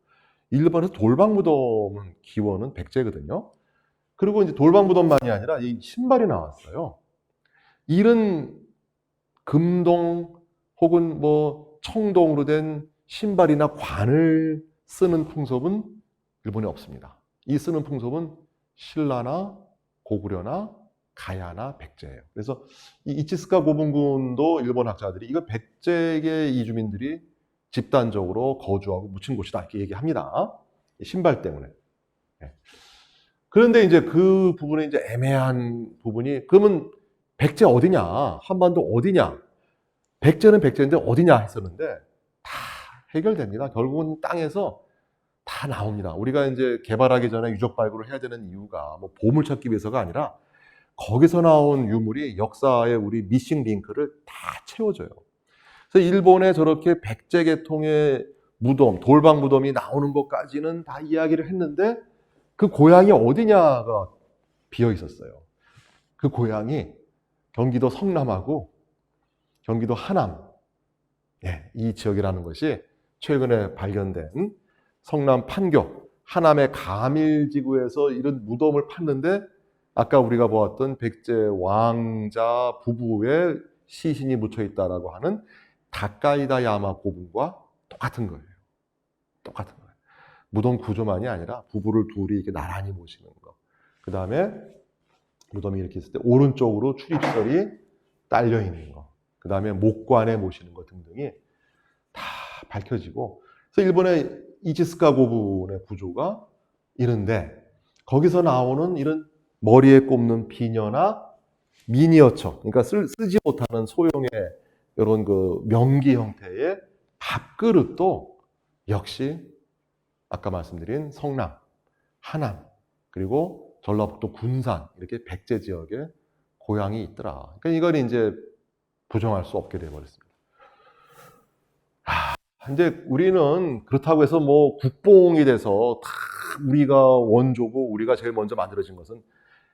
일본에서 돌방 무덤은 기원은 백제거든요. 그리고 이제 돌방 무덤만이 아니라 이 신발이 나왔어요. 이런 금동 혹은 뭐 청동으로 된 신발이나 관을 쓰는 풍습은 일본에 없습니다. 이 쓰는 풍습은 신라나 고구려나 가야나 백제예요. 그래서 이 이치스카 고분군도 일본 학자들이 이거 백제계 이주민들이 집단적으로 거주하고 묻힌 곳이다 이렇게 얘기합니다. 신발 때문에. 예. 그런데 이제 그 부분에 이제 애매한 부분이 그러면 백제 어디냐? 한반도 어디냐? 백제는 백제인데 어디냐 했었는데 다 해결됩니다. 결국은 땅에서 다 나옵니다. 우리가 이제 개발하기 전에 유적 발굴을 해야 되는 이유가 뭐 보물 찾기 위해서가 아니라 거기서 나온 유물이 역사의 우리 미싱 링크를 다 채워줘요. 그래서 일본에 저렇게 백제 계통의 무덤, 돌방 무덤이 나오는 것까지는 다 이야기를 했는데 그 고향이 어디냐가 비어 있었어요. 그 고향이 경기도 성남하고 경기도 하남, 예, 이 지역이라는 것이 최근에 발견된 성남 판교, 하남의 가밀지구에서 이런 무덤을 팠는데 아까 우리가 보았던 백제 왕자 부부의 시신이 묻혀 있다라고 하는 다카이다 야마 고분과 똑같은 거예요. 똑같은 거예요. 무덤 구조만이 아니라 부부를 둘이 이렇게 나란히 모시는 거. 그 다음에 무덤이 이렇게 있을 때 오른쪽으로 출입설이 딸려 있는 거. 그 다음에 목관에 모시는 것 등등이 다 밝혀지고. 그래서 일본의 이치스카 고분의 구조가 이런데 거기서 나오는 이런 머리에 꼽는 비녀나 미니어처, 그러니까 쓰지 못하는 소형의 이런 그 명기 형태의 밥그릇도 역시 아까 말씀드린 성남, 하남, 그리고 전라북도 군산 이렇게 백제 지역에 고향이 있더라. 그러니까 이걸 이제 부정할 수 없게 되어버렸습니다. 이제 우리는 그렇다고 해서 뭐 국뽕이 돼서 다 우리가 원조고 우리가 제일 먼저 만들어진 것은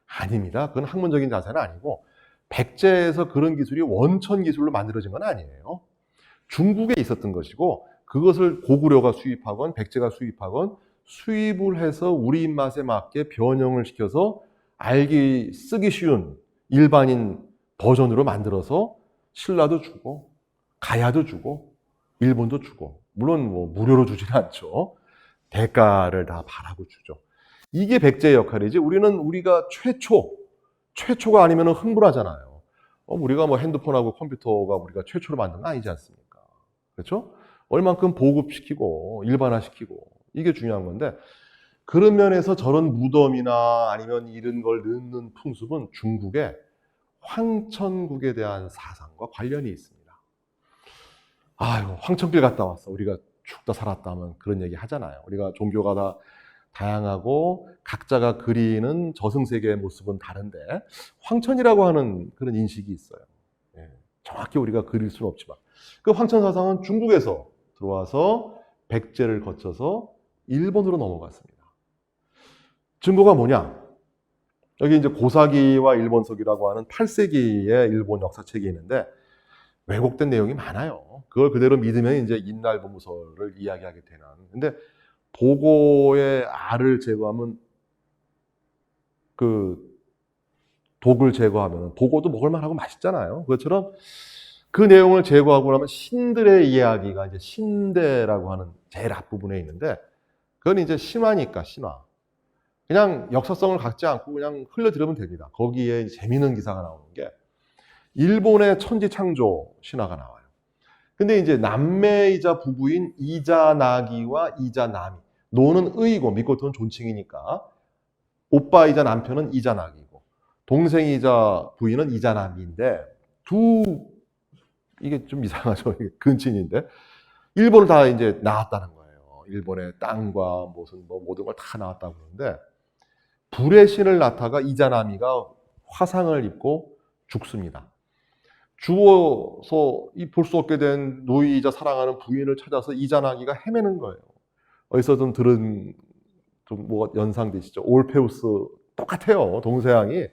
아닙니다. 그건 학문적인 자세는 아니고 백제에서 그런 기술이 원천 기술로 만들어진 건 아니에요. 중국에 있었던 것이고 그것을 고구려가 수입하건 백제가 수입하건 수입을 해서 우리 입맛에 맞게 변형을 시켜서 쓰기 쉬운 일반인 버전으로 만들어서 신라도 주고 가야도 주고 일본도 주고 물론 뭐 무료로 주지는 않죠. 대가를 다 바라고 주죠. 이게 백제의 역할이지 우리가 최초가 아니면 흥분하잖아요. 우리가 뭐 핸드폰하고 컴퓨터가 우리가 최초로 만든 거 아니지 않습니까? 그렇죠? 얼만큼 보급시키고 일반화시키고 이게 중요한 건데 그런 면에서 저런 무덤이나 아니면 이런 걸 넣는 풍습은 중국의 황천국에 대한 사상과 관련이 있습니다. 아유, 황천길 갔다 왔어. 우리가 죽다 살았다 하면 그런 얘기 하잖아요. 우리가 종교가 다 다양하고 각자가 그리는 저승세계의 모습은 다른데 황천이라고 하는 그런 인식이 있어요. 예, 정확히 우리가 그릴 수는 없지만 그 황천 사상은 중국에서 들어와서 백제를 거쳐서 일본으로 넘어갔습니다. 증거가 뭐냐? 여기 이제 고사기와 일본서기라고 하는 8세기의 일본 역사책이 있는데 왜곡된 내용이 많아요. 그걸 그대로 믿으면 이제 인날보무설을 이야기하게 되는. 근데 보고의 알을 제거하면 그 독을 제거하면 보고도 먹을만 하고 맛있잖아요. 그것처럼 그 내용을 제거하고 나면 신들의 이야기가 이제 신대라고 하는 제일 앞부분에 있는데 그건 이제 신화니까 신화. 그냥 역사성을 갖지 않고 그냥 흘려들으면 됩니다. 거기에 재미있는 기사가 나오는 게 일본의 천지창조 신화가 나와요. 근데 이제 남매이자 부부인 이자나기와 이자나미. 노는 의이고 미코토는 존칭이니까 오빠이자 남편은 이자나기고 동생이자 부인은 이자나미인데 이게 좀 이상하죠. 이게 근친인데 일본을 다 이제 낳았다는 거예요. 일본의 땅과 무슨 뭐 모든 걸 다 낳았다고 그러는데 불의 신을 낳다가 이자나미가 화상을 입고 죽습니다. 죽어서 볼 수 없게 된 노이이자 사랑하는 부인을 찾아서 이자나기가 헤매는 거예요. 어디서 좀 들은 좀 뭐가 연상되시죠? 올페우스 똑같아요. 동서양이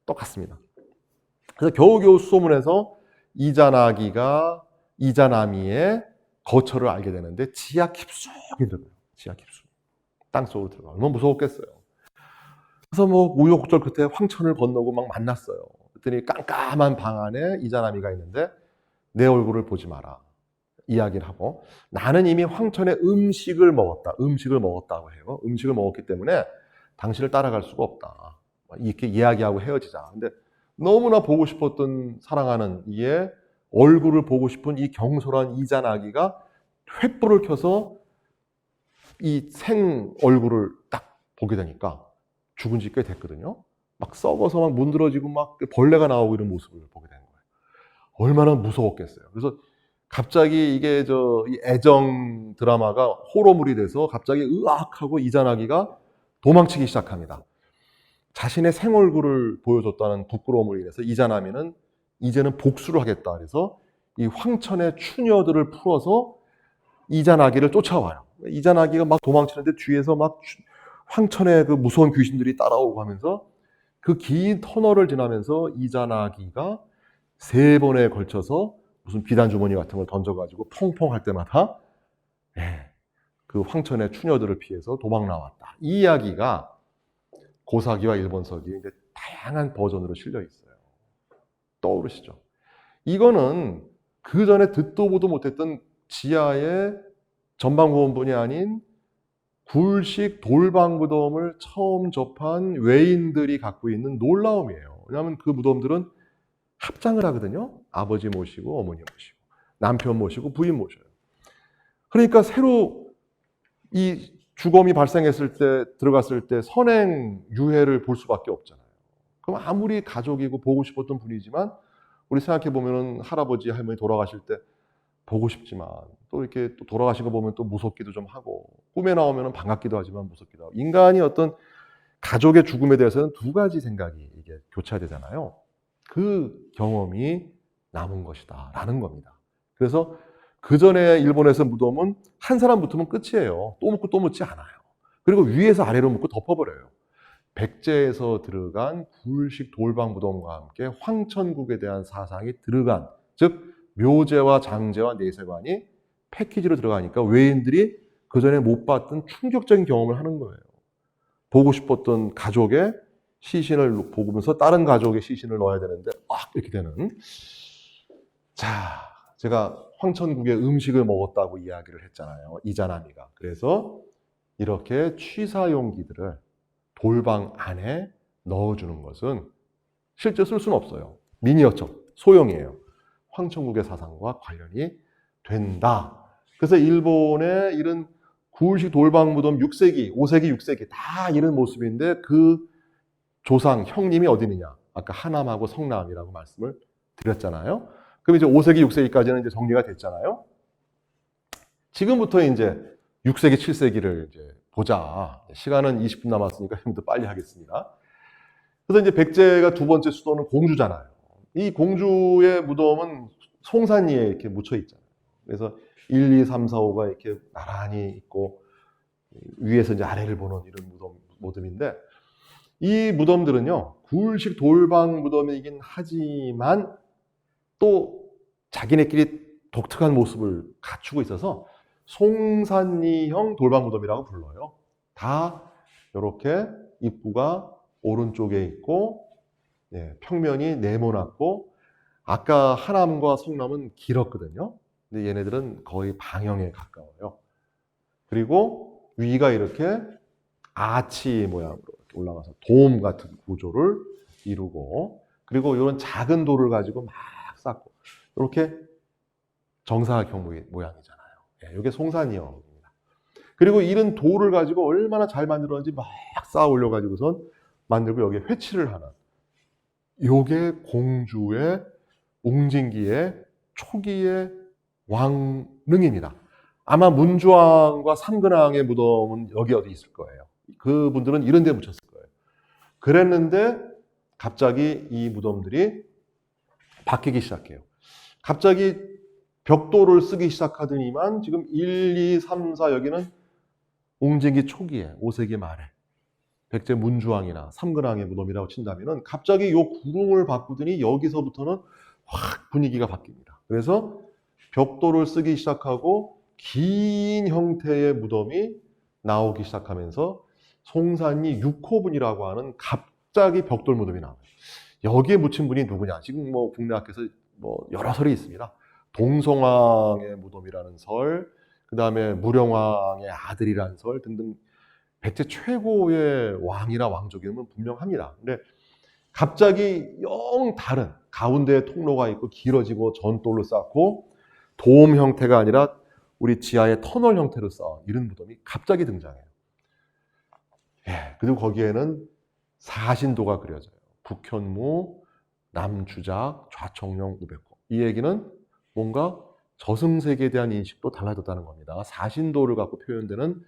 똑같습니다. 그래서 겨우겨우 수소문해서 이자나기가 이자나미의 거처를 알게 되는데 지하 깊숙이 들어가요. 지하 깊숙이. 땅속으로 들어가요. 얼마나 무서웠겠어요. 그래서 뭐 우여곡절 끝에 황천을 건너고 막 만났어요. 그랬더니 깜깜한 방 안에 이자나미가 있는데 내 얼굴을 보지 마라. 이야기를 하고 나는 이미 황천의 음식을 먹었다고 해요. 음식을 먹었기 때문에 당신을 따라갈 수가 없다. 이렇게 이야기하고 헤어지자. 근데 너무나 보고 싶었던 사랑하는 이의 얼굴을 보고 싶은 이 경솔한 이자나기가 횃불을 켜서 이 생 얼굴을 딱 보게 되니까 죽은 지 꽤 됐거든요. 막 썩어서 막 문드러지고 막 벌레가 나오고 이런 모습을 보게 되는 거예요. 얼마나 무서웠겠어요. 그래서 갑자기 이게 이 애정 드라마가 호러물이 돼서 갑자기 으악하고 이자나기가 도망치기 시작합니다. 자신의 생얼굴을 보여줬다는 부끄러움으로 인해서 이자나미는 이제는 복수를 하겠다. 그래서 이 황천의 추녀들을 풀어서 이자나기를 쫓아와요. 이자나기가 막 도망치는데 뒤에서 막 황천의 그 무서운 귀신들이 따라오고 하면서 그 긴 터널을 지나면서 이자나기가 3번에 걸쳐서 무슨 비단 주머니 같은 걸 던져가지고 펑펑 할 때마다 그 황천의 추녀들을 피해서 도망 나왔다. 이 이야기가 고사기와 일본서기에 이제 다양한 버전으로 실려 있어요. 떠오르시죠? 이거는 그 전에 듣도 보도 못했던 지하의 전방고원분이 아닌 굴식 돌방무덤을 처음 접한 외인들이 갖고 있는 놀라움이에요. 왜냐하면 그 무덤들은 합장을 하거든요. 아버지 모시고 어머니 모시고 남편 모시고 부인 모셔요. 그러니까 새로 이 주검이 발생했을 때 들어갔을 때 선행 유해를 볼 수밖에 없잖아요. 그럼 아무리 가족이고 보고 싶었던 분이지만 우리 생각해 보면은 할아버지 할머니 돌아가실 때 보고 싶지만 또 이렇게 또 돌아가신 거 보면 또 무섭기도 좀 하고 꿈에 나오면 반갑기도 하지만 무섭기도 하고 인간이 어떤 가족의 죽음에 대해서는 2가지 생각이 이게 교차되잖아요. 그 경험이 남은 것이다 라는 겁니다. 그래서 그 전에 일본에서 무덤은 한 사람 묻으면 끝이에요. 또 묻고 또 묻지 않아요. 그리고 위에서 아래로 묻고 덮어버려요. 백제에서 들어간 굴식 돌방 무덤과 함께 황천국에 대한 사상이 들어간, 즉 묘제와 장제와 내세관이 패키지로 들어가니까 외인들이 그 전에 못 봤던 충격적인 경험을 하는 거예요. 보고 싶었던 가족의 시신을 보면서 다른 가족의 시신을 넣어야 되는데 이렇게 되는. 자, 제가 황천국의 음식을 먹었다고 이야기를 했잖아요. 이자나미가. 그래서 이렇게 취사용기들을 돌방 안에 넣어주는 것은 실제 쓸 수는 없어요. 미니어처, 소형이에요. 황천국의 사상과 관련이 된다. 그래서 일본의 이런 구울식 돌방무덤 6세기, 5세기, 6세기 다 이런 모습인데 그 조상, 형님이 어디 있느냐? 아까 하남하고 성남이라고 말씀을 드렸잖아요. 그럼 이제 5세기, 6세기까지는 이제 정리가 됐잖아요. 지금부터 이제 6세기, 7세기를 이제 보자. 시간은 20분 남았으니까 좀 더 빨리 하겠습니다. 그래서 이제 백제가 2번째 수도는 공주잖아요. 이 공주의 무덤은 송산리에 이렇게 묻혀 있잖아요. 그래서 1, 2, 3, 4, 5가 이렇게 나란히 있고 위에서 이제 아래를 보는 이런 무덤인데 이 무덤들은요, 굴식 돌방 무덤이긴 하지만 또 자기네끼리 독특한 모습을 갖추고 있어서 송산리형 돌방 무덤이라고 불러요. 다 이렇게 입구가 오른쪽에 있고 평면이 네모났고 아까 하남과 성남은 길었거든요. 근데 얘네들은 거의 방형에 가까워요. 그리고 위가 이렇게 아치 모양으로 이렇게 올라가서 돔 같은 구조를 이루고 그리고 이런 작은 돌을 가지고 막 쌓고 이렇게 정사각형 모양이잖아요. 이게 송산이형입니다. 그리고 이런 돌을 가지고 얼마나 잘 만들었는지 막 쌓아 올려가지고선 만들고 여기에 회치를 하는 요게 공주의 웅진기의 초기의 왕릉입니다. 아마 문주왕과 삼근왕의 무덤은 여기 어디 있을 거예요. 그분들은 이런 데 묻혔을 거예요. 그랬는데 갑자기 이 무덤들이 바뀌기 시작해요. 갑자기 벽돌을 쓰기 시작하더니만 지금 1, 2, 3, 4 여기는 웅진기 초기에 5세기 말에 백제 문주왕이나 삼근왕의 무덤이라고 친다면은 갑자기 요 구름을 바꾸더니 여기서부터는 확 분위기가 바뀝니다. 그래서 벽돌을 쓰기 시작하고 긴 형태의 무덤이 나오기 시작하면서 송산리 6호분이라고 하는 갑자기 벽돌 무덤이 나와요. 여기에 묻힌 분이 누구냐? 지금 뭐 국내 학교에서 뭐 여러 설이 있습니다. 동성왕의 무덤이라는 설, 그 다음에 무령왕의 아들이라는 설 등등 백제 최고의 왕이나 왕족이면 분명합니다. 근데 갑자기 영 다른 가운데에 통로가 있고 길어지고 전돌로 쌓고 돔 형태가 아니라 우리 지하에 터널 형태로 쌓은 이런 무덤이 갑자기 등장해요. 그리고 거기에는 사신도가 그려져요. 북현무, 남주작, 좌청룡, 우백호. 이 얘기는 뭔가 저승세계에 대한 인식도 달라졌다는 겁니다. 사신도를 갖고 표현되는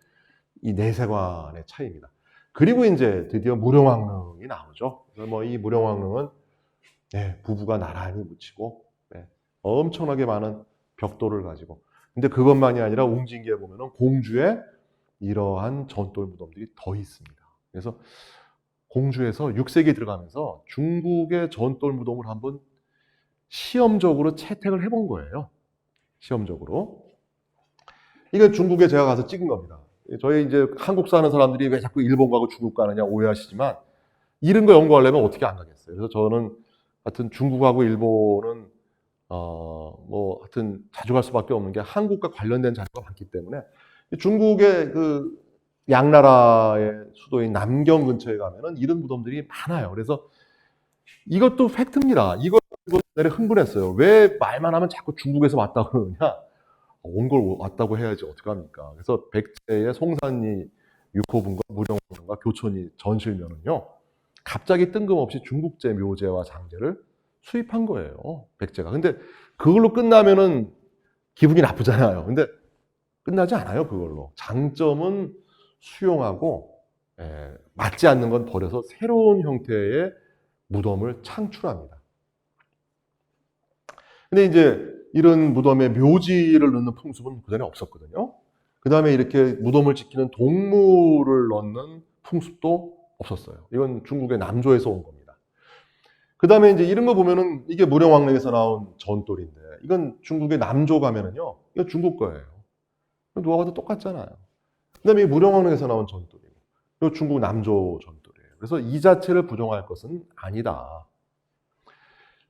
이 내세관의 차이입니다. 그리고 이제 드디어 무령왕릉이 나오죠. 그래서 뭐 이 무령왕릉은 부부가 나란히 묻히고 엄청나게 많은 벽돌을 가지고, 근데 그것만이 아니라 웅진기에 보면은 공주의 이러한 전돌 무덤들이 더 있습니다. 그래서 공주에서 6세기에 들어가면서 중국의 전돌 무덤을 한번 시험적으로 채택을 해본 거예요. 시험적으로. 이게 중국에 제가 가서 찍은 겁니다. 저희 이제 한국 사는 사람들이 왜 자꾸 일본 가고 중국 가느냐 오해하시지만, 이런 거 연구하려면 어떻게 안 가겠어요. 그래서 저는 하여튼 중국하고 일본은 뭐 하여튼 자주 갈 수밖에 없는 게 한국과 관련된 자료가 많기 때문에, 중국의 그 양나라의 수도인 남경 근처에 가면은 이런 무덤들이 많아요. 그래서 이것도 팩트입니다. 이거 내가 흥분했어요. 왜 말만 하면 자꾸 중국에서 왔다고 그러느냐? 온 걸 왔다고 해야지 어떡합니까? 그래서 백제의 송산리 6호분과 무령왕릉과 교촌이 전실면은요, 갑자기 뜬금없이 중국제 묘제와 장제를 수입한 거예요, 백제가. 근데 그걸로 끝나면은 기분이 나쁘잖아요. 근데 끝나지 않아요, 그걸로. 장점은 수용하고, 맞지 않는 건 버려서 새로운 형태의 무덤을 창출합니다. 근데 이제 이런 무덤에 묘지를 넣는 풍습은 그전에 없었거든요. 그 다음에 이렇게 무덤을 지키는 동물을 넣는 풍습도 없었어요. 이건 중국의 남조에서 온 겁니다. 그 다음에 이제 이런 거 보면은 이게 무령왕릉에서 나온 전돌인데, 이건 중국의 남조 가면은요, 이거 중국 거예요. 누가 봐도 똑같잖아요. 그 다음에 이 무령왕릉에서 나온 전돌이고, 이거 중국 남조 전돌이에요. 그래서 이 자체를 부정할 것은 아니다.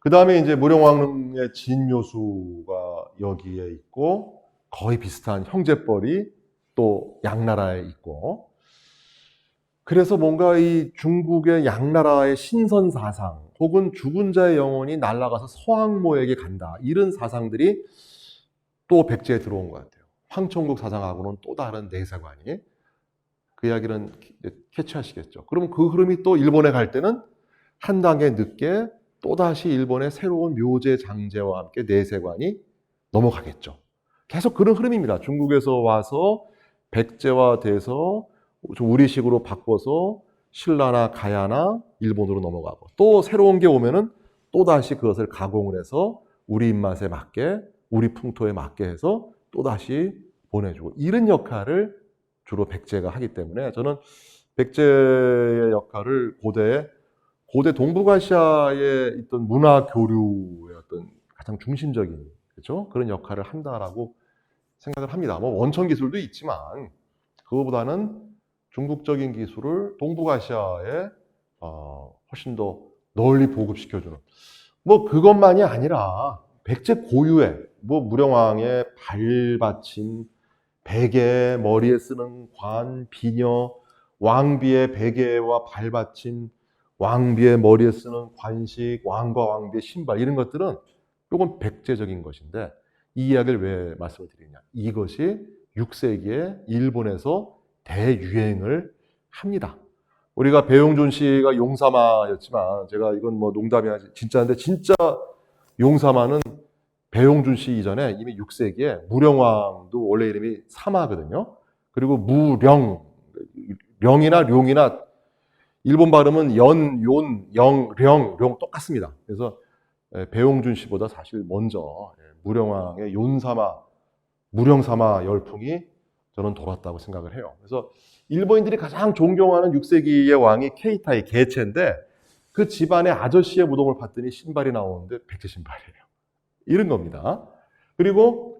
그 다음에 이제 무령왕릉의 진묘수가 여기에 있고, 거의 비슷한 형제뻘이 또 양나라에 있고, 그래서 뭔가 이 중국의 양나라의 신선 사상, 혹은 죽은 자의 영혼이 날아가서 서왕모에게 간다, 이런 사상들이 또 백제에 들어온 것 같아요. 황천국 사상하고는 또 다른 내세관이. 그 이야기는 캐치하시겠죠. 그럼 그 흐름이 또 일본에 갈 때는 한 단계 늦게 또다시 일본의 새로운 묘제 장제와 함께 내세관이 넘어가겠죠. 계속 그런 흐름입니다. 중국에서 와서 백제화돼서 좀 우리식으로 바꿔서 신라나 가야나 일본으로 넘어가고, 또 새로운 게 오면은 또다시 그것을 가공을 해서 우리 입맛에 맞게, 우리 풍토에 맞게 해서 또다시 보내주고, 이런 역할을 주로 백제가 하기 때문에, 저는 백제의 역할을 고대 동북아시아에 있던 문화 교류의 어떤 가장 중심적인, 그렇죠? 그런 역할을 한다라고 생각을 합니다. 뭐 원천 기술도 있지만 그거보다는 중국적인 기술을 동북아시아에 훨씬 더 널리 보급시켜주는, 뭐 그것만이 아니라 백제 고유의 뭐 무령왕의 발받침, 베개, 머리에 쓰는 관, 비녀, 왕비의 베개와 발받침, 왕비의 머리에 쓰는 관식, 왕과 왕비의 신발, 이런 것들은 이건 백제적인 것인데, 이 이야기를 왜 말씀을 드리냐? 이것이 6세기에 일본에서 대유행을 합니다. 우리가 배용준 씨가 용사마였지만, 제가 이건 뭐 농담이 아니라 진짜인데, 진짜 용사마는 배용준 씨 이전에 이미 6세기에 무령왕도 원래 이름이 사마거든요. 그리고 무령, 령이나 룡이나 일본 발음은 연, 용, 영, 령, 룡 똑같습니다. 그래서 배용준 씨보다 사실 먼저 무령왕의 용사마, 무령사마 열풍이 저는 돌았다고 생각을 해요. 그래서 일본인들이 가장 존경하는 6세기의 왕이 케이타의 개체인데, 그 집안의 아저씨의 무덤을 봤더니 신발이 나오는데 백제 신발이에요. 이런 겁니다. 그리고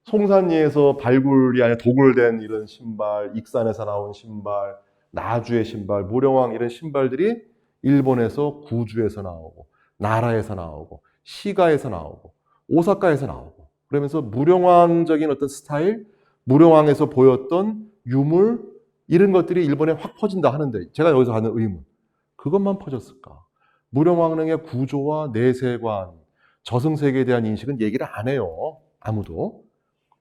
송산리에서 발굴이 아니라 도굴된 이런 신발, 익산에서 나온 신발, 나주의 신발, 무령왕, 이런 신발들이 일본에서 구주에서 나오고, 나라에서 나오고, 시가에서 나오고, 오사카에서 나오고, 그러면서 무령왕적인 어떤 스타일, 무령왕에서 보였던 유물, 이런 것들이 일본에 확 퍼진다 하는데, 제가 여기서 하는 의문, 그것만 퍼졌을까? 무령왕릉의 구조와 내세관, 저승세계에 대한 인식은 얘기를 안 해요. 아무도.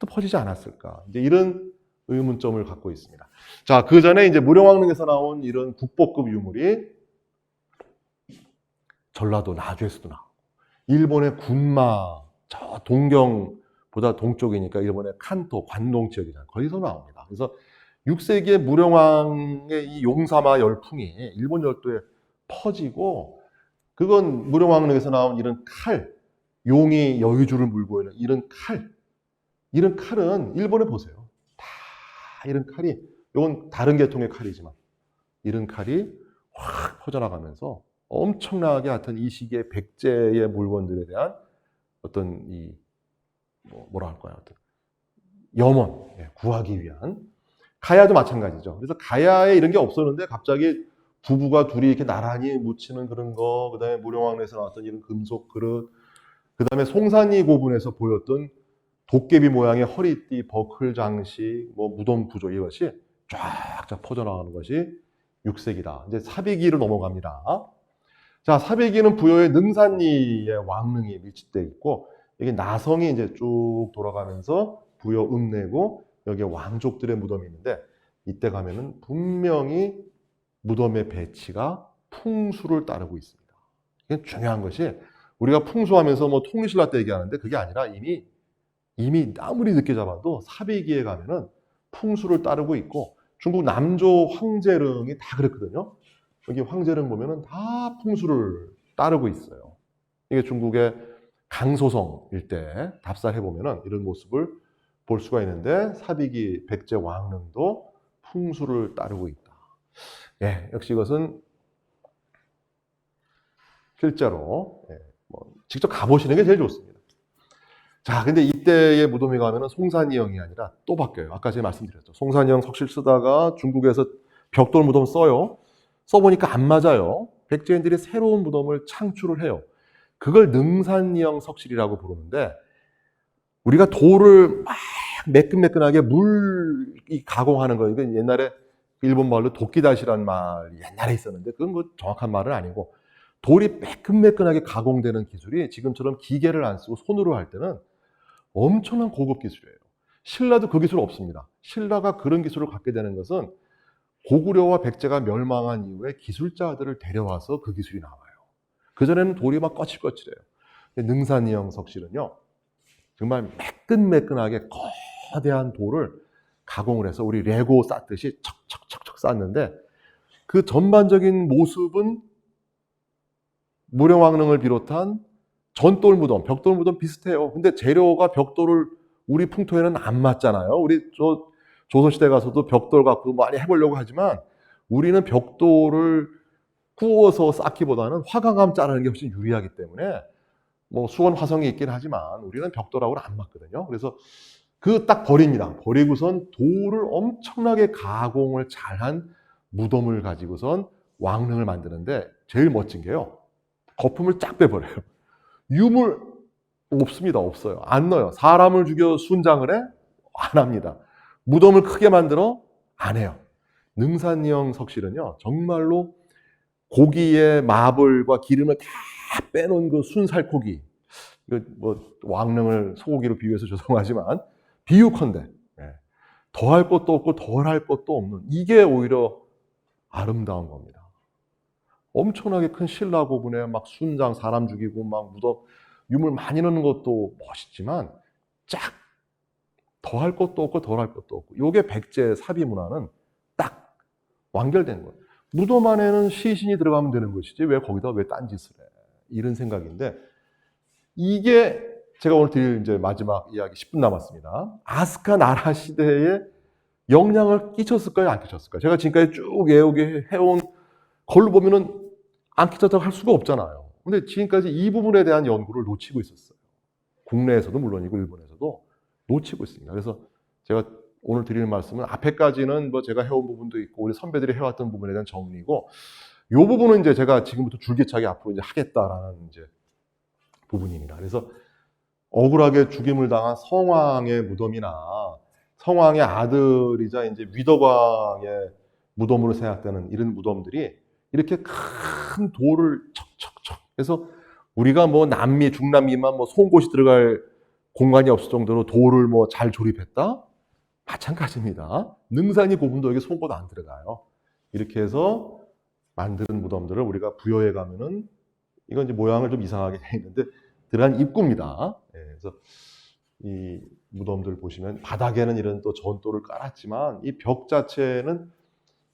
또 퍼지지 않았을까? 이제 이런 의문점을 갖고 있습니다. 자, 그 전에 이제 무령왕릉에서 나온 이런 국보급 유물이 전라도 나주에서도 나오고, 일본의 군마, 저 동경보다 동쪽이니까 일본의 칸토, 관동 지역이잖아요. 거기서 나옵니다. 그래서 6세기의 무령왕의 이 용사마 열풍이 일본 열도에 퍼지고, 그건 무령왕릉에서 나온 이런 칼, 용이 여의주를 물고 있는 이런 칼은 일본에 보세요. 다 이런 칼이, 이건 다른 계통의 칼이지만 이런 칼이 확 퍼져나가면서 엄청나게 하여튼 이 시기의 백제의 물건들에 대한 어떤 이 뭐라 할까요? 어떤 염원 구하기 위한, 가야도 마찬가지죠. 그래서 가야에 이런 게 없었는데 갑자기 부부가 둘이 이렇게 나란히 묻히는 그런 거, 그다음에 무령왕릉에서 나왔던 이런 금속 그릇, 그다음에 송산리 고분에서 보였던 도깨비 모양의 허리띠, 버클 장식, 뭐 무덤 부조, 이것이 쫙쫙 퍼져나가는 것이 6세기다. 이제 사비기로 넘어갑니다. 자, 사비기는 부여의 능산리의 왕릉이 밀집되어 있고, 여기 나성이 이제 쭉 돌아가면서 부여 읍내고, 여기에 왕족들의 무덤이 있는데, 이때 가면은 분명히 무덤의 배치가 풍수를 따르고 있습니다. 이게 중요한 것이, 우리가 풍수하면서 뭐 통일신라 때 얘기하는데 그게 아니라 이미 아무리 늦게 잡아도 사비기에 가면은 풍수를 따르고 있고, 중국 남조 황제릉이 다 그랬거든요. 여기 황제릉 보면은 다 풍수를 따르고 있어요. 이게 중국의 강소성 일대 답사해 보면은 이런 모습을 볼 수가 있는데, 사비기 백제 왕릉도 풍수를 따르고 있다. 예, 역시 이것은 실제로 직접 가보시는 게 제일 좋습니다. 자, 근데 이때의 무덤에 가면은 송산이형이 아니라 또 바뀌어요. 아까 제가 말씀드렸죠. 송산이형 석실 쓰다가 중국에서 벽돌 무덤 써요. 써보니까 안 맞아요. 백제인들이 새로운 무덤을 창출을 해요. 그걸 능산이형 석실이라고 부르는데, 우리가 돌을 막 매끈매끈하게 물이 가공하는 거, 이건 옛날에 일본 말로 도끼다시라는 말이 옛날에 있었는데, 그건 뭐 정확한 말은 아니고, 돌이 매끈매끈하게 가공되는 기술이 지금처럼 기계를 안 쓰고 손으로 할 때는 엄청난 고급 기술이에요. 신라도 그 기술 없습니다. 신라가 그런 기술을 갖게 되는 것은 고구려와 백제가 멸망한 이후에 기술자들을 데려와서 그 기술이 나와요. 그전에는 돌이 막 거칠거칠해요. 능산이형 석실은요, 정말 매끈매끈하게 거대한 돌을 가공을 해서 우리 레고 쌓듯이 척척척척 쌓는데, 그 전반적인 모습은 무령왕릉을 비롯한 전돌 무덤, 벽돌 무덤 비슷해요. 근데 재료가 벽돌을 우리 풍토에는 안 맞잖아요. 우리 조선시대 가서도 벽돌 갖고 많이 해보려고 하지만, 우리는 벽돌을 구워서 쌓기보다는 화강암 자르는 게 훨씬 유리하기 때문에, 뭐 수원 화성이 있긴 하지만 우리는 벽돌하고는 안 맞거든요. 그래서 그 딱 버립니다. 버리고선 돌을 엄청나게 가공을 잘한 무덤을 가지고선 왕릉을 만드는데, 제일 멋진 게요, 거품을 쫙 빼버려요. 유물 없습니다. 없어요. 안 넣어요. 사람을 죽여 순장을 해? 안 합니다. 무덤을 크게 만들어? 안 해요. 능산이형 석실은요, 정말로 고기의 마블과 기름을 다 빼놓은 그 순살코기, 뭐 왕릉을 소고기로 비유해서 죄송하지만 비유컨대 더할 것도 없고 덜할 것도 없는, 이게 오히려 아름다운 겁니다. 엄청나게 큰 신라 고분에 막 순장, 사람 죽이고 막 무덤 유물 많이 넣는 것도 멋있지만, 쫙 더할 것도 없고 덜할 것도 없고, 요게 백제 사비 문화는 딱 완결된 거예요. 무덤 안에는 시신이 들어가면 되는 것이지 왜 거기다 왜 딴짓을 해, 이런 생각인데, 이게 제가 오늘 드릴 이제 마지막 이야기 10분 남았습니다. 아스카 나라 시대에 영향을 끼쳤을까요, 안 끼쳤을까요? 제가 지금까지 쭉 해온 걸로 보면은 안 끼쳤다고 할 수가 없잖아요. 근데 지금까지 이 부분에 대한 연구를 놓치고 있었어요. 국내에서도 물론이고 일본에서도 놓치고 있습니다. 그래서 제가 오늘 드리는 말씀은 앞에까지는 뭐 제가 해온 부분도 있고 우리 선배들이 해왔던 부분에 대한 정리고, 이 부분은 이제 제가 지금부터 줄기차게 앞으로 이제 하겠다라는 이제 부분입니다. 그래서 억울하게 죽임을 당한 성왕의 무덤이나 성왕의 아들이자 이제 위덕왕의 무덤으로 생각되는 이런 무덤들이 이렇게 큰 돌을 척척척 해서, 우리가 뭐 남미, 중남미만 뭐 송곳이 들어갈 공간이 없을 정도로 돌을 뭐 잘 조립했다? 마찬가지입니다. 능산이 고분도 여기 송곳 안 들어가요. 이렇게 해서 만든 무덤들을 우리가 부여해 가면은 이건 이제 모양을 좀 이상하게 돼 있는데 들어간 입구입니다. 예, 그래서 이 무덤들 보시면 바닥에는 이런 또 전돌을 깔았지만 이 벽 자체는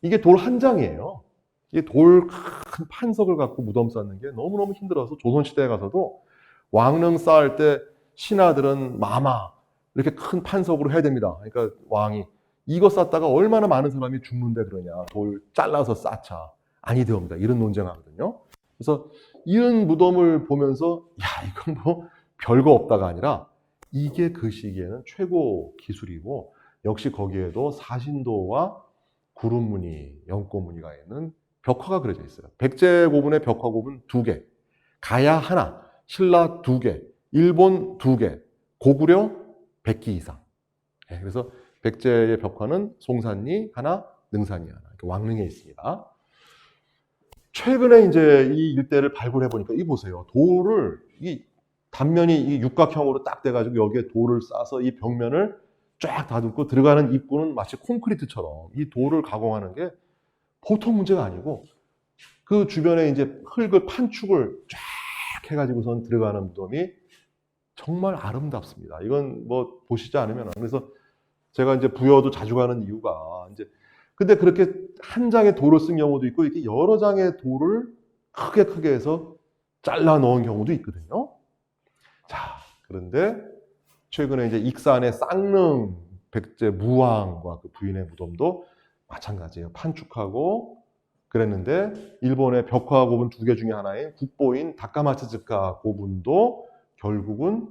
이게 돌 한 장이에요. 이게 돌 큰 판석을 갖고 무덤 쌓는 게 너무너무 힘들어서 조선시대에 가서도 왕릉 쌓을 때 신하들은 마마 이렇게 큰 판석으로 해야 됩니다. 그러니까 왕이 이거 쌓다가 얼마나 많은 사람이 죽는데 그러냐. 돌 잘라서 쌓자. 아니 되옵니다. 이런 논쟁하거든요. 그래서 이런 무덤을 보면서 야 이건 뭐 별거 없다가 아니라 이게 그 시기에는 최고 기술이고 역시 거기에도 사신도와 구름무늬, 연꽃무늬가 있는 벽화가 그려져 있어요. 백제 고분의 벽화 고분 2개, 가야 하나, 신라 2개, 일본 2개, 고구려 100기 이상. 네, 그래서 백제의 벽화는 송산리 하나, 능산리 하나 이렇게 왕릉에 있습니다. 최근에 이제 이 일대를 발굴해 보니까 이 보세요. 돌을 이 단면이 이 육각형으로 딱 돼가지고 여기에 돌을 싸서 이 벽면을 쫙 다듬고 들어가는 입구는 마치 콘크리트처럼 이 돌을 가공하는 게 보통 문제가 아니고 그 주변에 이제 흙을 판축을 쫙 해가지고선 들어가는 무덤이 정말 아름답습니다. 이건 뭐 보시지 않으면 그래서 제가 이제 부여도 자주 가는 이유가 이제 근데 그렇게 한 장의 돌을 쓴 경우도 있고 이렇게 여러 장의 돌을 크게 해서 잘라 넣은 경우도 있거든요. 자, 그런데 최근에 이제 익산의 쌍릉 백제 무왕과 그 부인의 무덤도 마찬가지예요. 판축하고 그랬는데 일본의 벽화 고분 2개 중에 하나인 국보인 다카마츠즈카 고분도 결국은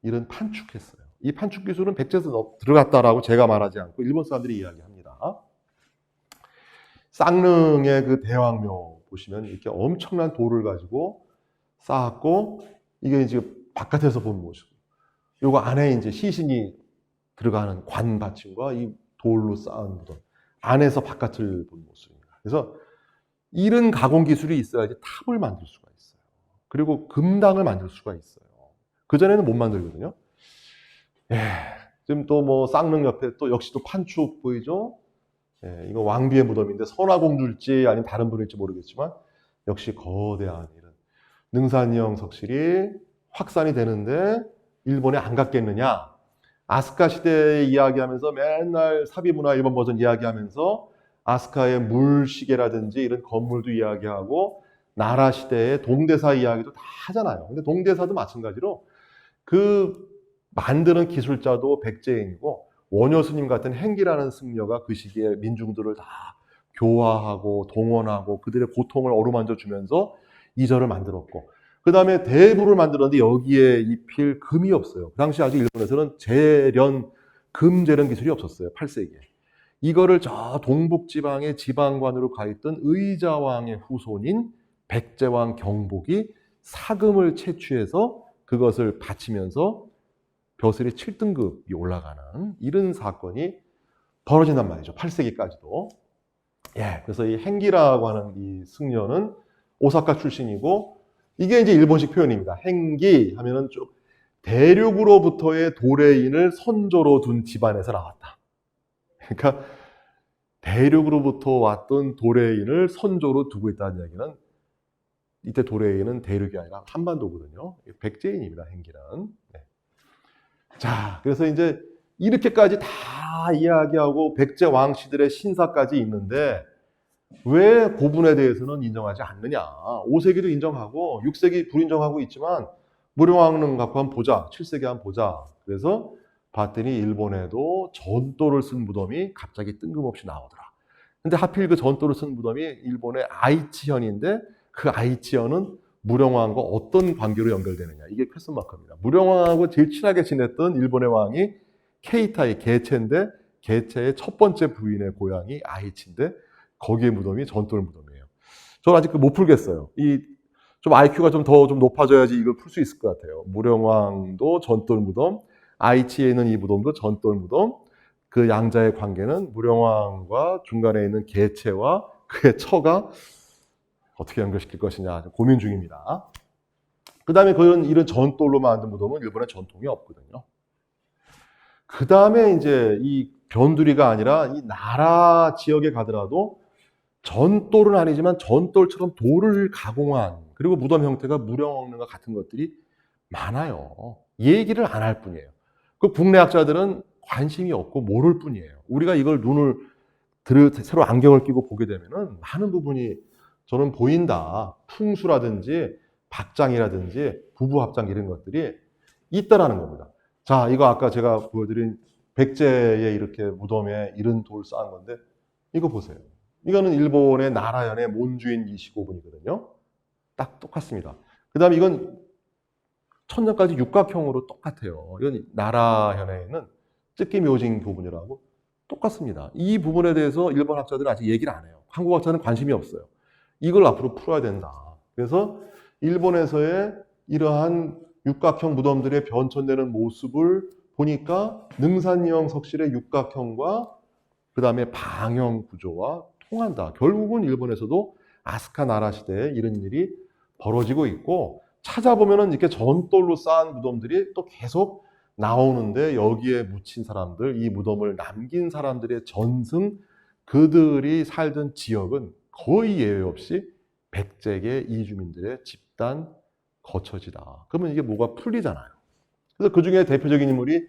이런 판축했어요. 이 판축 기술은 백제에서 들어갔다라고 제가 말하지 않고 일본 사람들이 이야기합니다. 쌍릉의 그 대왕묘 보시면 이렇게 엄청난 돌을 가지고 쌓았고 이게 이제 바깥에서 본 모습. 요거 안에 이제 시신이 들어가는 관 받침과 이 돌로 쌓은 무덤. 안에서 바깥을 본 모습입니다. 그래서 이런 가공 기술이 있어야지 탑을 만들 수가 있어요. 그리고 금당을 만들 수가 있어요. 그전에는 못 만들거든요. 예, 지금 또 뭐 쌍릉 옆에 또 역시 또 판축 보이죠? 예, 이거 왕비의 무덤인데 선화공주일지 아니면 다른 분일지 모르겠지만 역시 거대한 이런 능산이형 석실이 확산이 되는데 일본에 안 갔겠느냐? 아스카 시대 이야기하면서 맨날 사비문화 일본 버전 이야기하면서 아스카의 물시계라든지 이런 건물도 이야기하고 나라 시대의 동대사 이야기도 다 하잖아요. 근데 동대사도 마찬가지로 그 만드는 기술자도 백제인이고 원효 스님 같은 행기라는 승려가 그 시기에 민중들을 다 교화하고 동원하고 그들의 고통을 어루만져 주면서 이 절을 만들었고 그 다음에 대부를 만들었는데 여기에 입힐 금이 없어요. 그 당시 아직 일본에서는 금 재련 기술이 없었어요. 8세기에. 이거를 저 동북지방의 지방관으로 가 있던 의자왕의 후손인 백제왕 경복이 사금을 채취해서 그것을 바치면서 벼슬이 7등급이 올라가는 이런 사건이 벌어진단 말이죠. 8세기까지도. 예, 그래서 이 행기라고 하는 이 승려는 오사카 출신이고 이게 이제 일본식 표현입니다. 행기 하면은 좀 대륙으로부터의 도레인을 선조로 둔 집안에서 나왔다. 그러니까 대륙으로부터 왔던 도레인을 선조로 두고 있다는 얘기는 이때 도레인은 대륙이 아니라 한반도거든요. 백제인입니다. 행기는. 네. 자, 그래서 이제 이렇게까지 다 이야기하고 백제 왕씨들의 신사까지 있는데 왜 고분에 대해서는 인정하지 않느냐. 5세기도 인정하고 6세기 불인정하고 있지만 무령왕릉 갖고 한번 보자. 7세기 한번 보자. 그래서 봤더니 일본에도 전도를 쓴 무덤이 갑자기 뜬금없이 나오더라. 근데 하필 그 전도를 쓴 무덤이 일본의 아이치현인데 그 아이치현은 무령왕과 어떤 관계로 연결되느냐. 이게 퀘스천 마크입니다. 무령왕하고 제일 친하게 지냈던 일본의 왕이 케이타의 개체인데 개체의 첫 번째 부인의 고향이 아이치인데 거기에 무덤이 전돌 무덤이에요. 저는 아직 못 풀겠어요. 좀 IQ가 좀 더 높아져야지 이걸 풀 수 있을 것 같아요. 무령왕도 전돌 무덤, 아이치에 있는 이 무덤도 전돌 무덤, 그 양자의 관계는 무령왕과 중간에 있는 개체와 그의 처가 어떻게 연결시킬 것이냐 고민 중입니다. 그 다음에 이런 전돌로 만든 무덤은 일본에 전통이 없거든요. 그 다음에 이제 이 변두리가 아니라 이 나라 지역에 가더라도 전돌은 아니지만 전돌처럼 돌을 가공한 그리고 무덤 형태가 무령왕릉과 같은 것들이 많아요. 얘기를 안 할 뿐이에요. 그 국내 학자들은 관심이 없고 모를 뿐이에요. 우리가 이걸 새로 안경을 끼고 보게 되면은 많은 부분이 저는 보인다. 풍수라든지 박장이라든지 부부합장 이런 것들이 있다라는 겁니다. 자, 이거 아까 제가 보여드린 백제의 이렇게 무덤에 이런 돌 쌓은 건데 이거 보세요. 이거는 일본의 나라현의 몬주인 25분이거든요. 딱 똑같습니다. 그 다음에 이건 천년까지 육각형으로 똑같아요. 이건 나라현에 있는 쯔끼 묘징 부분이라고 똑같습니다. 이 부분에 대해서 일본 학자들은 아직 얘기를 안 해요. 한국 학자는 관심이 없어요. 이걸 앞으로 풀어야 된다. 그래서 일본에서의 이러한 육각형 무덤들의 변천되는 모습을 보니까 능산형 석실의 육각형과 그 다음에 방형 구조와 통한다. 결국은 일본에서도 아스카 나라 시대에 이런 일이 벌어지고 있고 찾아보면은 이렇게 전돌로 쌓은 무덤들이 또 계속 나오는데 여기에 묻힌 사람들, 이 무덤을 남긴 사람들의 전승, 그들이 살던 지역은 거의 예외 없이 백제계 이주민들의 집단 거처지다. 그러면 이게 뭐가 풀리잖아요. 그래서 그 중에 대표적인 인물이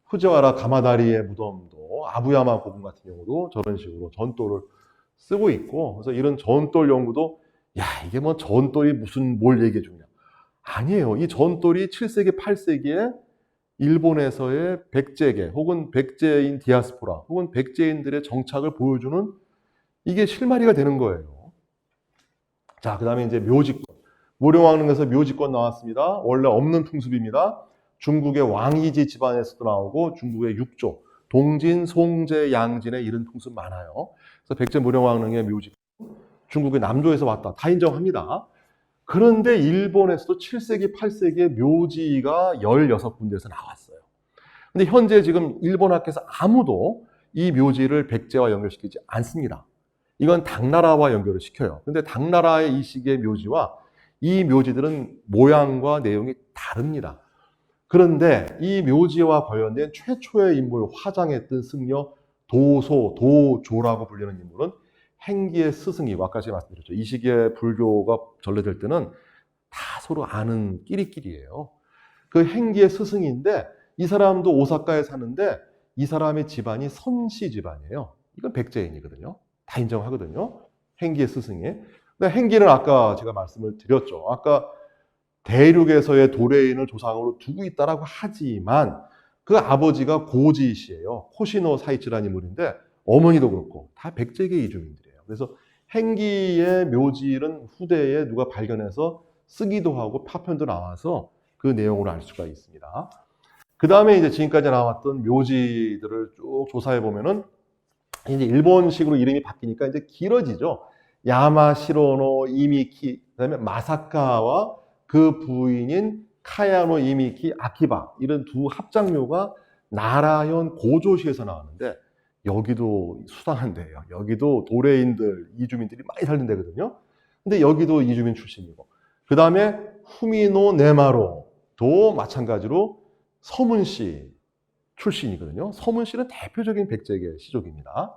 후지와라 가마다리의 무덤도 아부야마 고분 같은 경우도 저런 식으로 전돌을 쓰고 있고 그래서 이런 전돌 연구도 야 이게 뭐 전돌이 무슨 뭘 얘기해 주냐. 아니에요. 이 전돌이 7세기, 8세기에 일본에서의 백제계 혹은 백제인 디아스포라 혹은 백제인들의 정착을 보여주는 이게 실마리가 되는 거예요. 자, 그 다음에 이제 묘지권. 무령왕릉에서 묘지권 나왔습니다. 원래 없는 풍습입니다. 중국의 왕이지 집안에서도 나오고 중국의 육조, 동진, 송제, 양진에 이런 풍습 많아요. 그래서 백제 무령왕릉의 묘지권, 중국의 남조에서 왔다. 다 인정합니다. 그런데 일본에서도 7세기, 8세기에 묘지가 16군데에서 나왔어요. 근데 현재 지금 일본 학계에서 아무도 이 묘지를 백제와 연결시키지 않습니다. 이건 당나라와 연결을 시켜요. 근데 당나라의 이 시기의 묘지와 이 묘지들은 모양과 내용이 다릅니다. 그런데 이 묘지와 관련된 최초의 인물, 화장했던 승려 도조라고 불리는 인물은 행기의 스승이고 아까 제가 말씀드렸죠. 이 시기에 불교가 전래될 때는 다 서로 아는 끼리끼리예요. 그 행기의 스승인데 이 사람도 오사카에 사는데 이 사람의 집안이 선씨 집안이에요. 이건 백제인이거든요. 다 인정하거든요. 행기의 스승이. 근데 행기는 아까 제가 말씀을 드렸죠. 아까 대륙에서의 도레인을 조상으로 두고 있다라고 하지만 그 아버지가 고지시예요. 호시노 사이치라는 인물인데 어머니도 그렇고 다 백제계 이주민들이에요. 그래서 행기의 묘지는 후대에 누가 발견해서 쓰기도 하고 파편도 나와서 그 내용을 알 수가 있습니다. 그 다음에 이제 지금까지 나왔던 묘지들을 쭉 조사해 보면은 이제 일본식으로 이름이 바뀌니까 이제 길어지죠. 야마시로노 이미키, 그다음에 마사카와 그 부인인 카야노 이미키 아키바 이런 두 합장묘가 나라현 고조시에서 나왔는데 여기도 수상한 데예요. 여기도 도레인들, 이주민들이 많이 살던 데거든요. 근데 여기도 이주민 출신이고 그 다음에 후미노 네마로도 마찬가지로 서문시 출신이거든요. 서문시는 대표적인 백제계 시족입니다.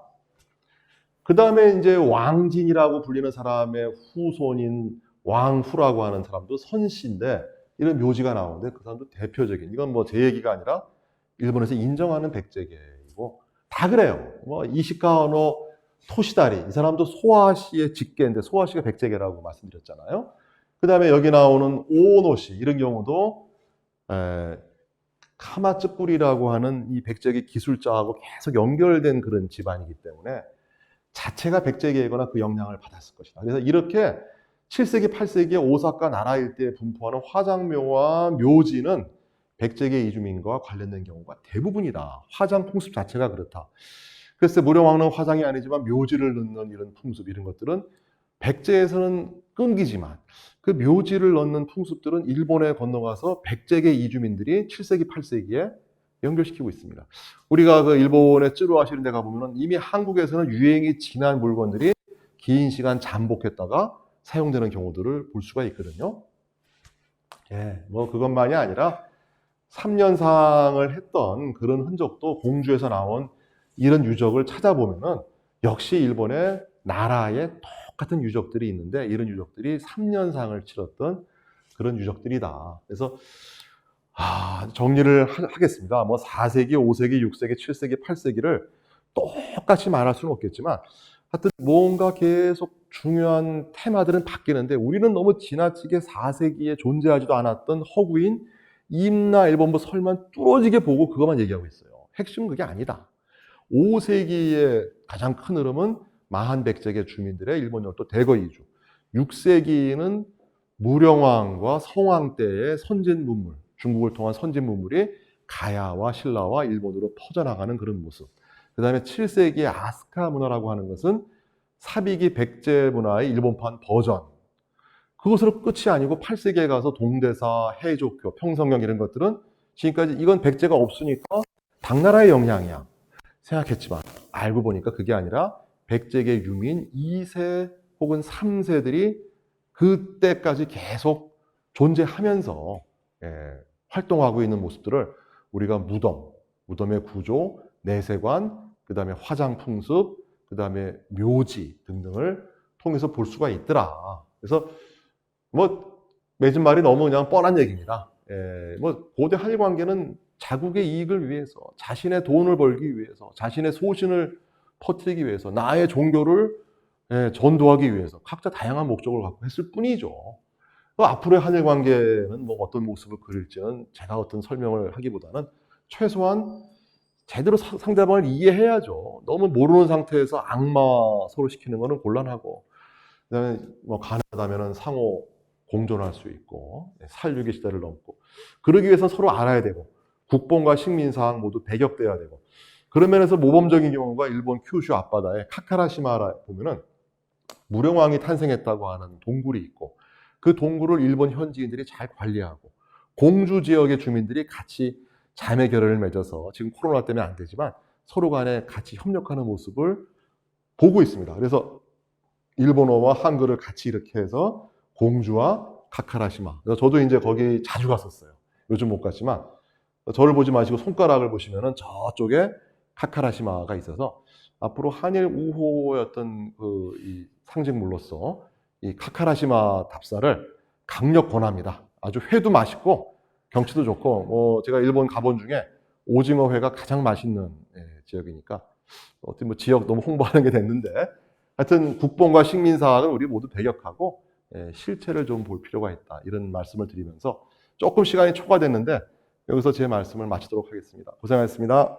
그 다음에 이제 왕진이라고 불리는 사람의 후손인 왕후라고 하는 사람도 선씨인데 이런 묘지가 나오는데 그 사람도 대표적인 이건 뭐 제 얘기가 아니라 일본에서 인정하는 백제계이고 다 그래요. 뭐 이시카와노 토시다리 이 사람도 소아시의 직계인데 소아시가 백제계라고 말씀드렸잖아요. 그 다음에 여기 나오는 오노시 이런 경우도 카마츠뿌리라고 하는 이 백제계 기술자하고 계속 연결된 그런 집안이기 때문에 자체가 백제계이거나 그 영향을 받았을 것이다. 그래서 이렇게 7세기, 8세기에 오사카 나라 일대에 분포하는 화장묘와 묘지는 백제계 이주민과 관련된 경우가 대부분이다. 화장 풍습 자체가 그렇다. 그래서 무령왕릉 화장이 아니지만 묘지를 넣는 이런 풍습 이런 것들은 백제에서는 끊기지만 그 묘지를 넣는 풍습들은 일본에 건너가서 백제계 이주민들이 7세기, 8세기에 연결시키고 있습니다. 우리가 그 일본의 쯔루아시 이런 데 가보면 이미 한국에서는 유행이 지난 물건들이 긴 시간 잠복했다가 사용되는 경우들을 볼 수가 있거든요. 예, 뭐 그것만이 아니라 3년상을 했던 그런 흔적도 공주에서 나온 이런 유적을 찾아보면은 역시 일본의 나라에 똑같은 유적들이 있는데 이런 유적들이 3년상을 치렀던 그런 유적들이다. 그래서 정리를 하겠습니다. 뭐 4세기, 5세기, 6세기, 7세기, 8세기를 똑같이 말할 수는 없겠지만 하여튼 뭔가 계속 중요한 테마들은 바뀌는데 우리는 너무 지나치게 4세기에 존재하지도 않았던 허구인 임나 일본부 설만 뚫어지게 보고 그것만 얘기하고 있어요. 핵심은 그게 아니다. 5세기의 가장 큰 흐름은 마한 백제계 주민들의 일본 열도 대거 이주. 6세기는 무령왕과 성왕 때의 선진 문물, 중국을 통한 선진 문물이 가야와 신라와 일본으로 퍼져나가는 그런 모습. 그 다음에 7세기의 아스카 문화라고 하는 것은 사비기 백제 문화의 일본판 버전. 그것으로 끝이 아니고 8세기에 가서 동대사, 해족교, 평성경 이런 것들은 지금까지 이건 백제가 없으니까 당나라의 영향이야 생각했지만 알고 보니까 그게 아니라 백제계 유민 2세 혹은 3세들이 그때까지 계속 존재하면서 활동하고 있는 모습들을 우리가 무덤의 구조, 내세관, 그 다음에 화장 풍습, 그 다음에 묘지 등등을 통해서 볼 수가 있더라. 그래서 뭐 맺은 말이 너무 그냥 뻔한 얘기입니다. 뭐 고대 한일 관계는 자국의 이익을 위해서, 자신의 돈을 벌기 위해서, 자신의 소신을 퍼뜨리기 위해서, 나의 종교를 전도하기 위해서 각자 다양한 목적을 갖고 했을 뿐이죠. 앞으로의 한일 관계는 뭐 어떤 모습을 그릴지는 제가 어떤 설명을 하기보다는 최소한 제대로 상대방을 이해해야죠. 너무 모르는 상태에서 악마 서로 시키는 거는 곤란하고, 그다음에 뭐 가능하다면 상호 공존할 수 있고 살육의 시대를 넘고 그러기 위해서 서로 알아야 되고 국본과 식민사항 모두 배격돼야 되고 그런 면에서 모범적인 경우가 일본 큐슈 앞바다의 카카라시마라 보면은 무령왕이 탄생했다고 하는 동굴이 있고 그 동굴을 일본 현지인들이 잘 관리하고 공주 지역의 주민들이 같이 자매 결연을 맺어서 지금 코로나 때문에 안 되지만 서로 간에 같이 협력하는 모습을 보고 있습니다. 그래서 일본어와 한글을 같이 이렇게 해서 공주와 카카라시마. 그래서 저도 이제 거기 자주 갔었어요. 요즘 못 갔지만 저를 보지 마시고 손가락을 보시면은 저쪽에 카카라시마가 있어서 앞으로 한일 우호의 어떤 이 상징물로서 이 카카라시마 답사를 강력 권합니다. 아주 회도 맛있고 경치도 좋고 뭐 제가 일본 가본 중에 오징어 회가 가장 맛있는 지역이니까 어떻게 뭐 지역 너무 홍보하는 게 됐는데 하여튼 국본과 식민사학은 우리 모두 배격하고 실체를 좀 볼 필요가 있다. 이런 말씀을 드리면서 조금 시간이 초과됐는데 여기서 제 말씀을 마치도록 하겠습니다. 고생하셨습니다.